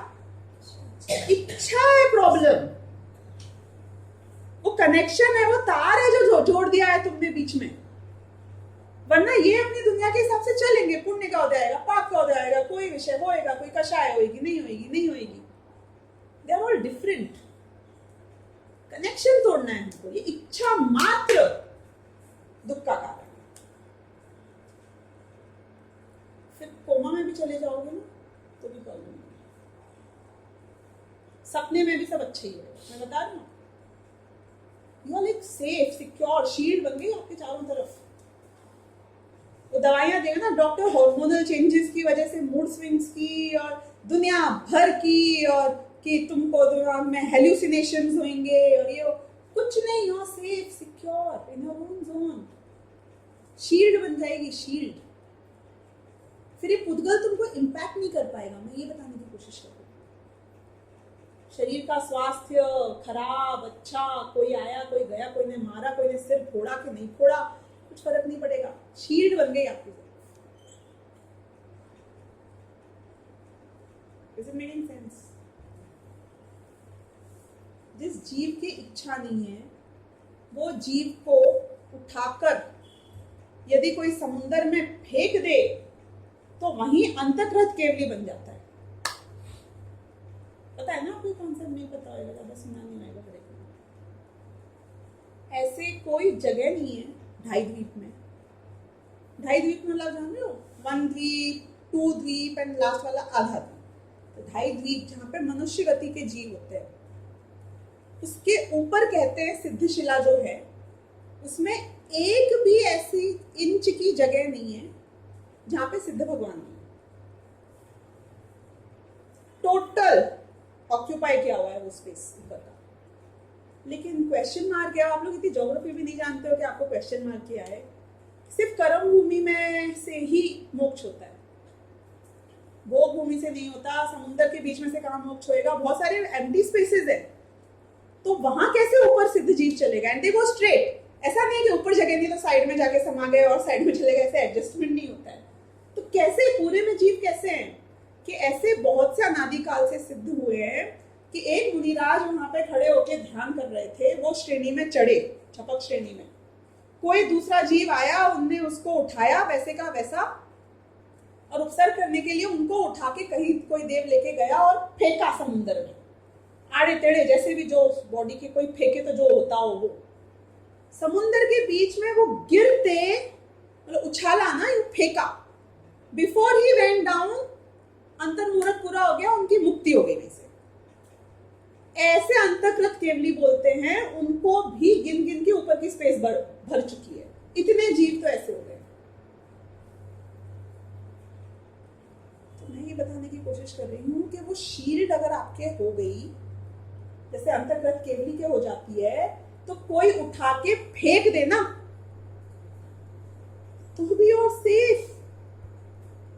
इच्छा है प्रॉब्लम। वो कनेक्शन है, वो तार है जो जोड़ दिया है तुमने बीच में। वरना ये अपनी दुनिया के हिसाब से चलेंगे। पुण्य का उदय आएगा, पाप का उदय आएगा, कोई विषय होएगा, कोई कषाय होएगी, नहीं होएगी। They are all different. Connection तोड़ना है हमको। ये इच्छा मात्र दुख का कारण है। फिर कोमा में भी चले जाओगे ना तो भी प्रॉब्लम नहीं। सपने में भी सब अच्छे ही है, मैं बता रही हूँ। You are like safe, secure, shield बन गई आपके चारों तरफ। वो दवाइयां देगा ना डॉक्टर, हार्मोनल चेंजेस की वजह से, मूड स्विंग्स की और दुनिया भर की और कि तुमको दिमाग में हेल्यूसिनेशंस होंगे और ये कुछ नहीं, you are safe secure in your own zone. Shield बन जाएगी, शील्ड। फिर ये पुद्गल तुमको इम्पैक्ट नहीं कर पाएगा, मैं ये बताने की कोशिश कर रही हूँ। शरीर का स्वास्थ्य खराब अच्छा, कोई आया कोई गया, कोई ने मारा कोई ने सिर फोड़ा कि नहीं फोड़ा, कुछ फर्क नहीं पड़ेगा, शील्ड बन गई आपकी। Is it making sense? जिस जीव की इच्छा नहीं है वो जीव को उठाकर यदि कोई समुद्र में फेंक दे तो वहीं अंतर्गत केवली बन जाता है। पता है ना आपको कॉन्सेप्ट? नहीं पता होगा, ज्यादा सुना नहीं होगा। ऐसे कोई जगह नहीं है ढाई द्वीप में। ढाई द्वीप मतलब जान रहे हो? 1 द्वीप, 2 द्वीप एंड लास्ट वाला आधा द्वीप। तो ढाई द्वीप जहाँ पे मनुष्य गति के जीव होते हैं, उसके ऊपर कहते हैं सिद्धशिला जो है, उसमें एक भी ऐसी इंच की जगह नहीं है जहां पे सिद्ध भगवान नहीं। टोटल ऑक्यूपाई किया हुआ है वो स्पेस ऊपर का। लेकिन क्वेश्चन मार्क क्या? आप लोग इतनी ज्योग्राफी भी नहीं जानते हो कि आपको क्वेश्चन मार्क क्या है। सिर्फ कर्म भूमि में से ही मोक्ष होता है, भोग भूमि से नहीं होता। समुद्र के बीच में से कहाँ मोक्ष होएगा? बहुत सारे एम्प्टी स्पेसेस है, तो वहां कैसे ऊपर सिद्ध जीव चलेगा? And they go straight. ऐसा नहीं कि ऊपर जगह नहीं तो साइड में जाके समा गए और साइड में चले गए, ऐसे एडजस्टमेंट नहीं होता है। तो कैसे पूरे में जीव कैसे हैं कि ऐसे बहुत से अनादिकाल से सिद्ध हुए हैं कि एक मुनिराज वहां पे खड़े होकर ध्यान कर रहे थे, वो श्रेणी में चढ़े, छपक श्रेणी में। कोई दूसरा जीव आया, उनने उसको उठाया वैसे का वैसा, और उपसर्ग करने के लिए उनको उठा के कहीं कोई देव लेके गया और फेंका समुद्र में। आड़े टेढ़े जैसे भी जो बॉडी के कोई फेंके तो जो होता हो वो समुद्र के बीच में वो गिरते, मतलब उछाला ना, ये फेंका। बिफोर ही वेंट डाउन अंतर्मुहूर्त पूरा हो गया, उनकी मुक्ति हो गई वैसे। ऐसे अंतर्कृत केवली बोलते हैं, उनको भी गिन गिन के ऊपर की स्पेस भर चुकी है। इतने जीव तो ऐसे हो गए। तो मैं ये बताने की कोशिश कर रही हूं कि वो शील्ड अगर आपके हो गई, जैसे अंतर्गत केवली के हो जाती है, तो कोई उठा के फेंक देना तो भी और सेफ,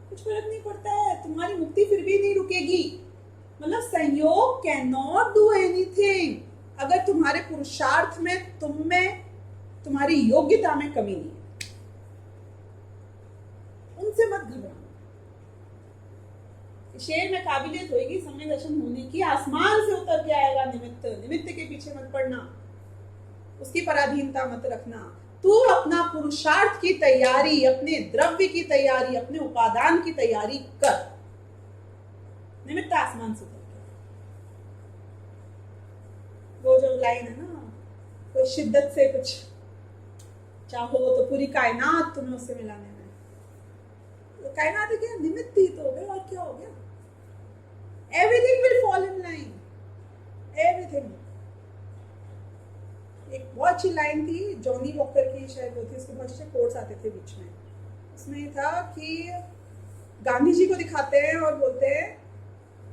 कुछ फर्क नहीं पड़ता है। तुम्हारी मुक्ति फिर भी नहीं रुकेगी। मतलब संयोग कैन नॉट डू एनीथिंग अगर तुम्हारे पुरुषार्थ में, तुम में, तुम्हारी योग्यता में कमी नहीं है। उनसे मत घबराना। शेर में काबिलियत होगी समय दर्शन होने की, आसमान से उतर के आएगा निमित्त, निमित्त के पीछे मत पड़ना, उसकी पराधीनता मत रखना। तू अपना पुरुषार्थ की तैयारी, अपने द्रव्य की तैयारी, अपने उपादान की तैयारी कर, निमित्त आसमान से उतर के। वो जो लाइन है ना, कोई शिद्दत से कुछ चाहो तो पूरी कायनात तुम्हें उससे मिलाने में। तो कायनात है क्या? निमित्त ही तो हो गए, और क्या हो गया? Everything will fall in line. Everything. एक बहुत अच्छी लाइन थी जॉनी वॉकर की, शायद वो थी, उसके बहुत अच्छे कोट्स आते थे बीच में। उसमें था कि गांधी जी को दिखाते हैं और बोलते हैं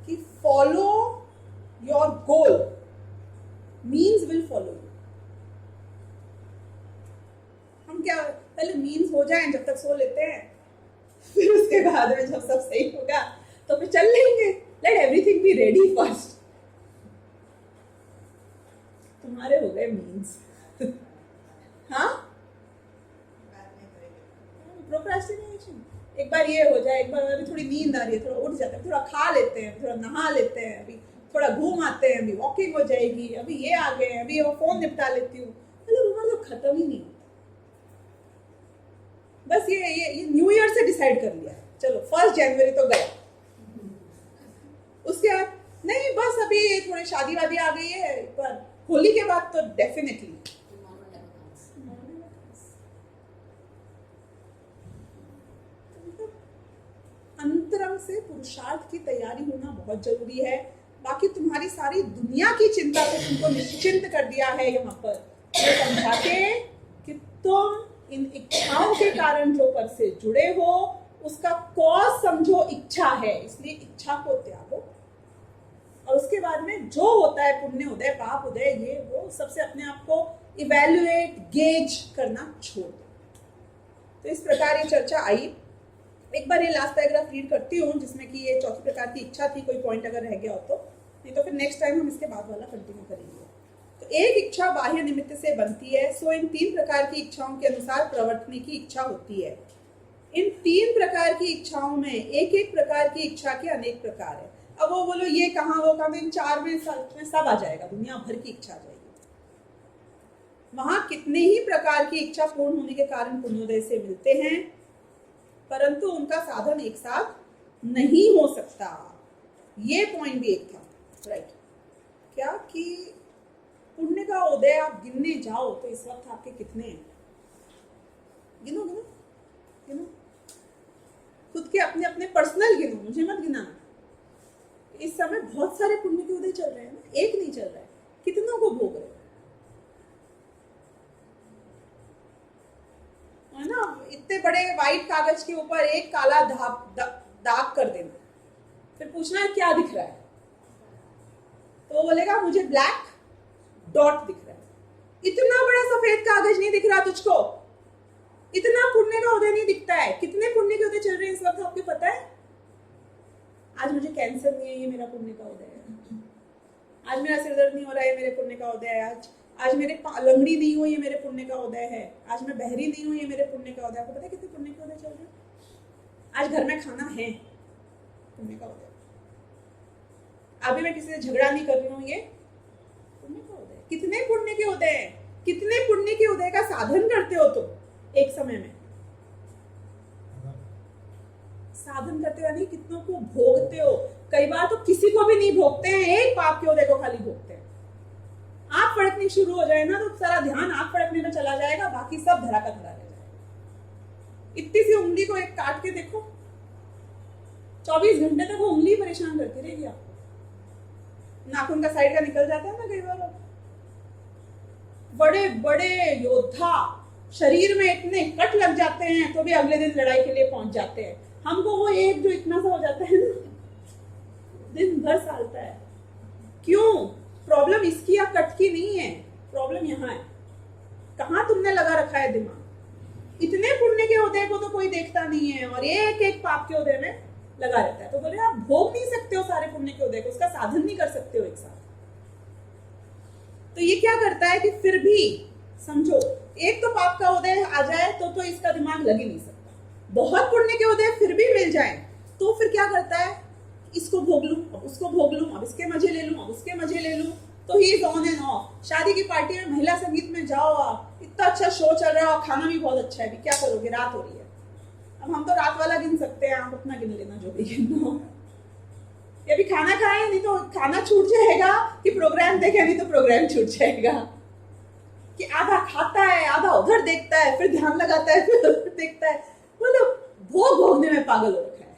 कि follow your goal means will follow you. हम क्या पहले मीन्स हो जाएं, जब तक सो लेते हैं, फिर उसके बाद में जब सब सही होगा तो फिर चल लेंगे। Late everything be ready first. तुम्हारे हो गए मीन्स। हाँ, प्रोक्रास्टिनेशन। एक बार ये हो जाए, एक बार अभी थोड़ी नींद आ रही है, थोड़ा उठ जाते हैं, थोड़ा खा लेते हैं, थोड़ा नहा लेते हैं, अभी थोड़ा घूम आते हैं, अभी वॉकिंग हो जाएगी, अभी ये आ गए, अभी वो फोन निपटा लेती हूँ। मतलब खत्म ही नहीं होता। बस ये न्यू ईयर से डिसाइड कर लिया, चलो 1 जनवरी तो गया, उसके बाद नहीं, बस अभी थोड़ी शादी वादी आ गई है, एक बार होली के बाद तो डेफिनेटली। अंतरंग से पुरुषार्थ की तैयारी होना बहुत जरूरी है। बाकी तुम्हारी सारी दुनिया की चिंता से तुमको निश्चिंत कर दिया है यहाँ पर, समझा के कि तुम इन इच्छाओं के कारण जो पर से जुड़े हो, उसका कॉज समझो इच्छा है, इसलिए इच्छा को त्यागो और उसके बाद में जो होता है पुण्य उदय पाप उदय ये वो सबसे अपने आप को इवैल्यूएट गेज करना छोड़ दो। तो इस प्रकार ये चर्चा आई। एक बार ये लास्ट पैराग्राफ रीड करती हूँ जिसमें कि ये चौथी प्रकार की इच्छा थी, कोई पॉइंट अगर रह गया हो तो, नहीं तो फिर नेक्स्ट टाइम हम इसके बाद वाला कंटिन्यू करेंगे। तो एक इच्छा बाह्य निमित्त से बनती है, सो इन 3 प्रकार की इच्छाओं के अनुसार प्रवर्तने की इच्छा होती है। इन 3 प्रकार की इच्छाओं में एक एक प्रकार की इच्छा के अनेक प्रकार है। अब वो बोलो ये कहाँ वो कहाँ, इन 4 में सब आ जाएगा, दुनिया भर की इच्छा आ जाएगी। वहां कितने ही प्रकार की इच्छा पूर्ण होने के कारण पुण्योदय से मिलते हैं, परंतु उनका साधन एक साथ नहीं हो सकता। ये पॉइंट भी एक था, राइट? क्या कि पुण्य का उदय आप गिनने जाओ तो इस वक्त आपके कितने हैं? गिनो गिनो गिनो, खुद के अपने अपने पर्सनल गिनो, मुझे मत गिनाना। इस समय बहुत सारे पुण्य के उदय चल रहे हैं ना, एक नहीं चल रहा है, कितनों को भोग रहे है ना? इतने बड़े व्हाइट कागज के ऊपर एक काला दाग कर देना, फिर पूछना है क्या दिख रहा है, तो वो बोलेगा मुझे ब्लैक डॉट दिख रहा है। इतना बड़ा सफेद कागज नहीं दिख रहा तुझको, इतना पुण्य का उदय नहीं दिखता है। कितने पुण्य के उदय चल रहे हैं इस वक्त आपको पता है? आज मुझे कैंसर नहीं है, ये मेरा पुण्य का उदय है। आज मेरा सिर दर्द नहीं हो रहा है, मेरे पुण्य का उदय है। आज मेरे लंगड़ी नहीं हुई, ये मेरे पुण्य का उदय है। आज मैं बहरी नहीं हुई, ये मेरे पुण्य का उदय है। आपको पता है कितने पुण्य के उदय चल रहे हैं? आज घर में खाना है, पुण्य का उदय। अभी मैं किसी से झगड़ा नहीं कर रही हूँ, ये पुण्य का उदय। कितने पुण्य के उदय हैं, कितने पुण्य के उदय का साधन करते हो तुम एक समय में? साधन करते हो, नहीं कितनों को भोगते हो। कई बार तो किसी को भी नहीं भोगते हैं, एक पाप के उदय को खाली भोगते हैं। आंख फड़कनी शुरू हो जाए ना तो सारा ध्यान आंख फड़कने में चला जाएगा, बाकी सब धरा का धरा रह जाएगा। इतनी सी उंगली को एक काट के देखो, 24 घंटे तक वो उंगली परेशान करती रहेगी आपको। नाखून का साइड का निकल जाता है ना कई बार। बड़े बड़े योद्धा शरीर में इतने कट लग जाते हैं तो भी अगले दिन लड़ाई के लिए पहुंच जाते हैं। हमको वो एक जो इतना सा हो जाता है ना, दिन भर सालता है। क्यों? प्रॉब्लम इसकी या कट की नहीं है, प्रॉब्लम यहाँ है, कहाँ तुमने लगा रखा है दिमाग। इतने पुण्य के उदय को तो कोई देखता नहीं है और एक एक पाप के उदय में लगा रहता है। तो बोले आप भोग नहीं सकते हो सारे पुण्य के उदय को, उसका साधन नहीं कर सकते हो एक साथ। तो ये क्या करता है कि फिर भी समझो एक तो पाप का उदय आ जाए तो इसका दिमाग लग ही नहीं सकता। बहुत पुण्य के उदय फिर भी मिल जाए तो फिर क्या करता है, इसको भोग लूं, अब उसको भोग लूं, अब इसके मजे ले लूं, अब उसके मजे ले लूं। तो he is on end of. शादी की पार्टी में महिला संगीत में जाओ आप, इतना अच्छा शो चल रहा है और खाना भी बहुत अच्छा है, भी क्या करोगे, रात हो रही है। अब हम तो रात वाला गिन सकते हैं, आप अपना गिन लेना जो भी गिनना हो। ये भी खाना खाए नहीं तो खाना छूट जाएगा, कि प्रोग्राम देखे नहीं तो प्रोग्राम छूट जाएगा। कि आधा खाता है, आधा उधर देखता है, फिर ध्यान लगाता है, फिर उधर देखता है। मतलब भोग भोगने में पागल हो रखा है।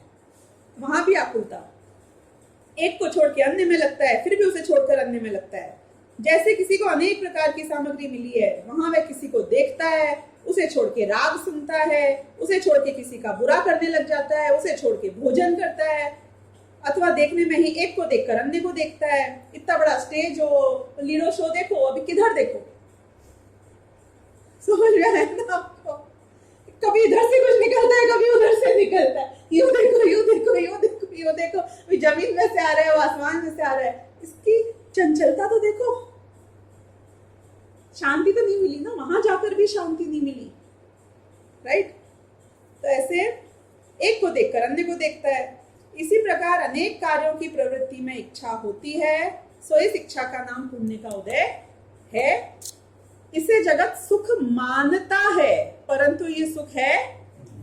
वहां भी आप उल्टा, एक को छोड़ के अन्य में लगता है, फिर भी उसे छोड़कर अन्य में लगता है। जैसे किसी को अनेक प्रकार की सामग्री मिली है, वहां वह किसी को देखता है, उसे छोड़ के राग सुनता है, उसे छोड़ के किसी का बुरा करने लग जाता है, उसे छोड़ के भोजन करता है, अथवा देखने में ही एक को देखकर अन्य को देखता है। इतना बड़ा स्टेज हो, लीडो शो देखो, अभी किधर देखो, समझ में आया ना आपको? कभी इधर से कुछ निकलता है, कभी उधर से निकलता है। यूं देखो, यूं देखो, यूं देखो, यूं देखो, अभी जमीन में से आ रहा है, वो आसमान में से आ रहा है। इसकी चंचलता तो देखो। शांति तो नहीं मिली ना, वहां जाकर भी शांति नहीं मिली, राइट? तो ऐसे एक को देखकर अन्य को देखता है। इसी प्रकार अनेक कार्यों की प्रवृत्ति में इच्छा होती है, सो इस इच्छा का नाम पुण्य का उदय है। इसे जगत सुख मानता है, परंतु ये सुख है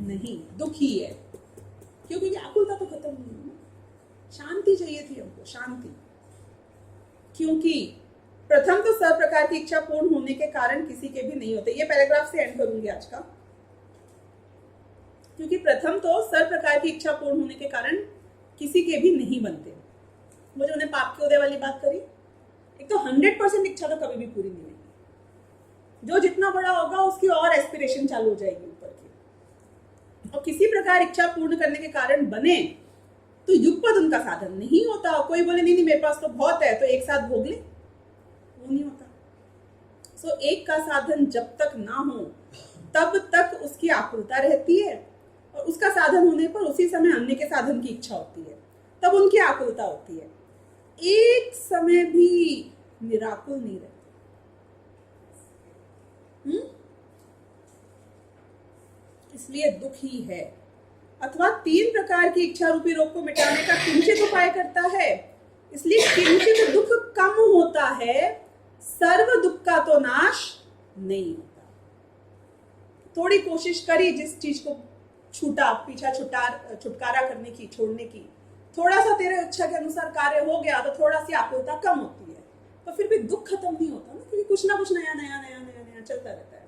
नहीं, दुख ही है। क्योंकि आकुलता तो खत्म नहीं हुई, शांति चाहिए थी हमको, शांति। क्योंकि प्रथम तो सब प्रकार की इच्छा पूर्ण होने के कारण किसी के भी नहीं होते। ये पैराग्राफ से एंड करूंगी आज का। क्योंकि प्रथम तो सब प्रकार की इच्छा पूर्ण होने के कारण किसी के भी नहीं बनते। मुझे उन्हें पाप के उदय वाली बात करी। एक तो 100% इच्छा तो कभी भी पूरी नहीं होगी। जो जितना बड़ा होगा उसकी और एस्पिरेशन चालू हो जाएगी ऊपर की। और किसी प्रकार इच्छा पूर्ण करने के कारण बने तो युगपद उनका साधन नहीं होता। कोई बोले नहीं नहीं मेरे पास तो बहुत है तो एक साथ भोग ले, वो नहीं होता। सो एक का साधन जब तक ना हो तब तक उसकी आकुलता रहती है, और उसका साधन होने पर उसी समय अन्य के साधन की इच्छा होती है, तब उनकी आकुलता होती है। एक समय भी निराकुल नहीं रहती। इसलिए दुख ही है, अथवा 3 प्रकार की इच्छा रूपी रोग को मिटाने का किंचित उपाय करता है। इसलिए किंचित दुख कम होता है, सर्व दुख का तो नाश नहीं होता। थोड़ी कोशिश करी जिस चीज को छुटकारा करने की, छोड़ने की, थोड़ा सा तेरे इच्छा के अनुसार कार्य हो गया तो थोड़ा सी आकुलता कम होती है, तो फिर भी दुख खत्म नहीं होता ना, क्योंकि कुछ ना कुछ नया नया नया नया नया चलता रहता है।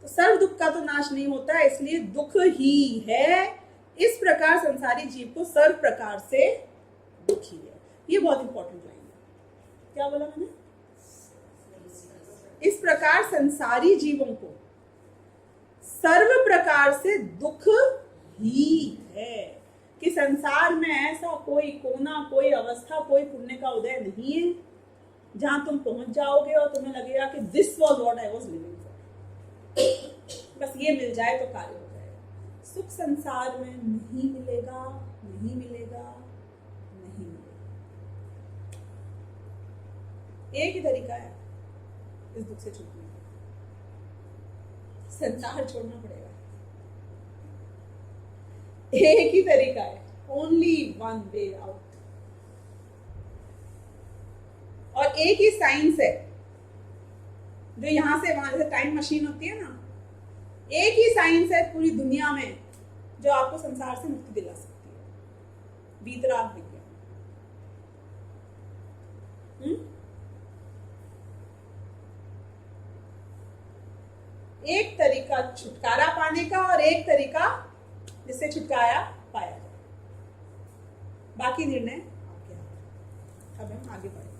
तो सर्व दुख का तो नाश नहीं होता, इसलिए दुख ही है। इस प्रकार संसारी जीव को सर्व प्रकार से दुखी है। ये बहुत इंपॉर्टेंट लाइन है। क्या बोला मैंने? इस प्रकार संसारी जीवों को सर्व प्रकार से दुख ही है, कि संसार में ऐसा कोई कोना, कोई अवस्था, कोई पुण्य का उदय नहीं है जहां तुम पहुंच जाओगे और तुम्हें लगेगा कि this was what I was living for, बस ये मिल जाए तो कार्य हो जाएगा। सुख संसार में नहीं मिलेगा, नहीं मिलेगा, नहीं मिलेगा। एक ही तरीका है इस दुख से छूटने का, संसार छोड़ना पड़ेगा। एक ही तरीका है, ओनली वन वे आउट। और एक ही साइंस है जो यहां से वहां, जैसे टाइम मशीन होती है ना, एक ही साइंस है पूरी दुनिया में जो आपको संसार से मुक्ति दिला सकती है, वीतराग विज्ञान। एक तरीका छुटकारा पाने का और एक तरीका जिससे छुटकारा पाया जाए। बाकी निर्णय आपके हाथ। अब हम आगे बढ़ें।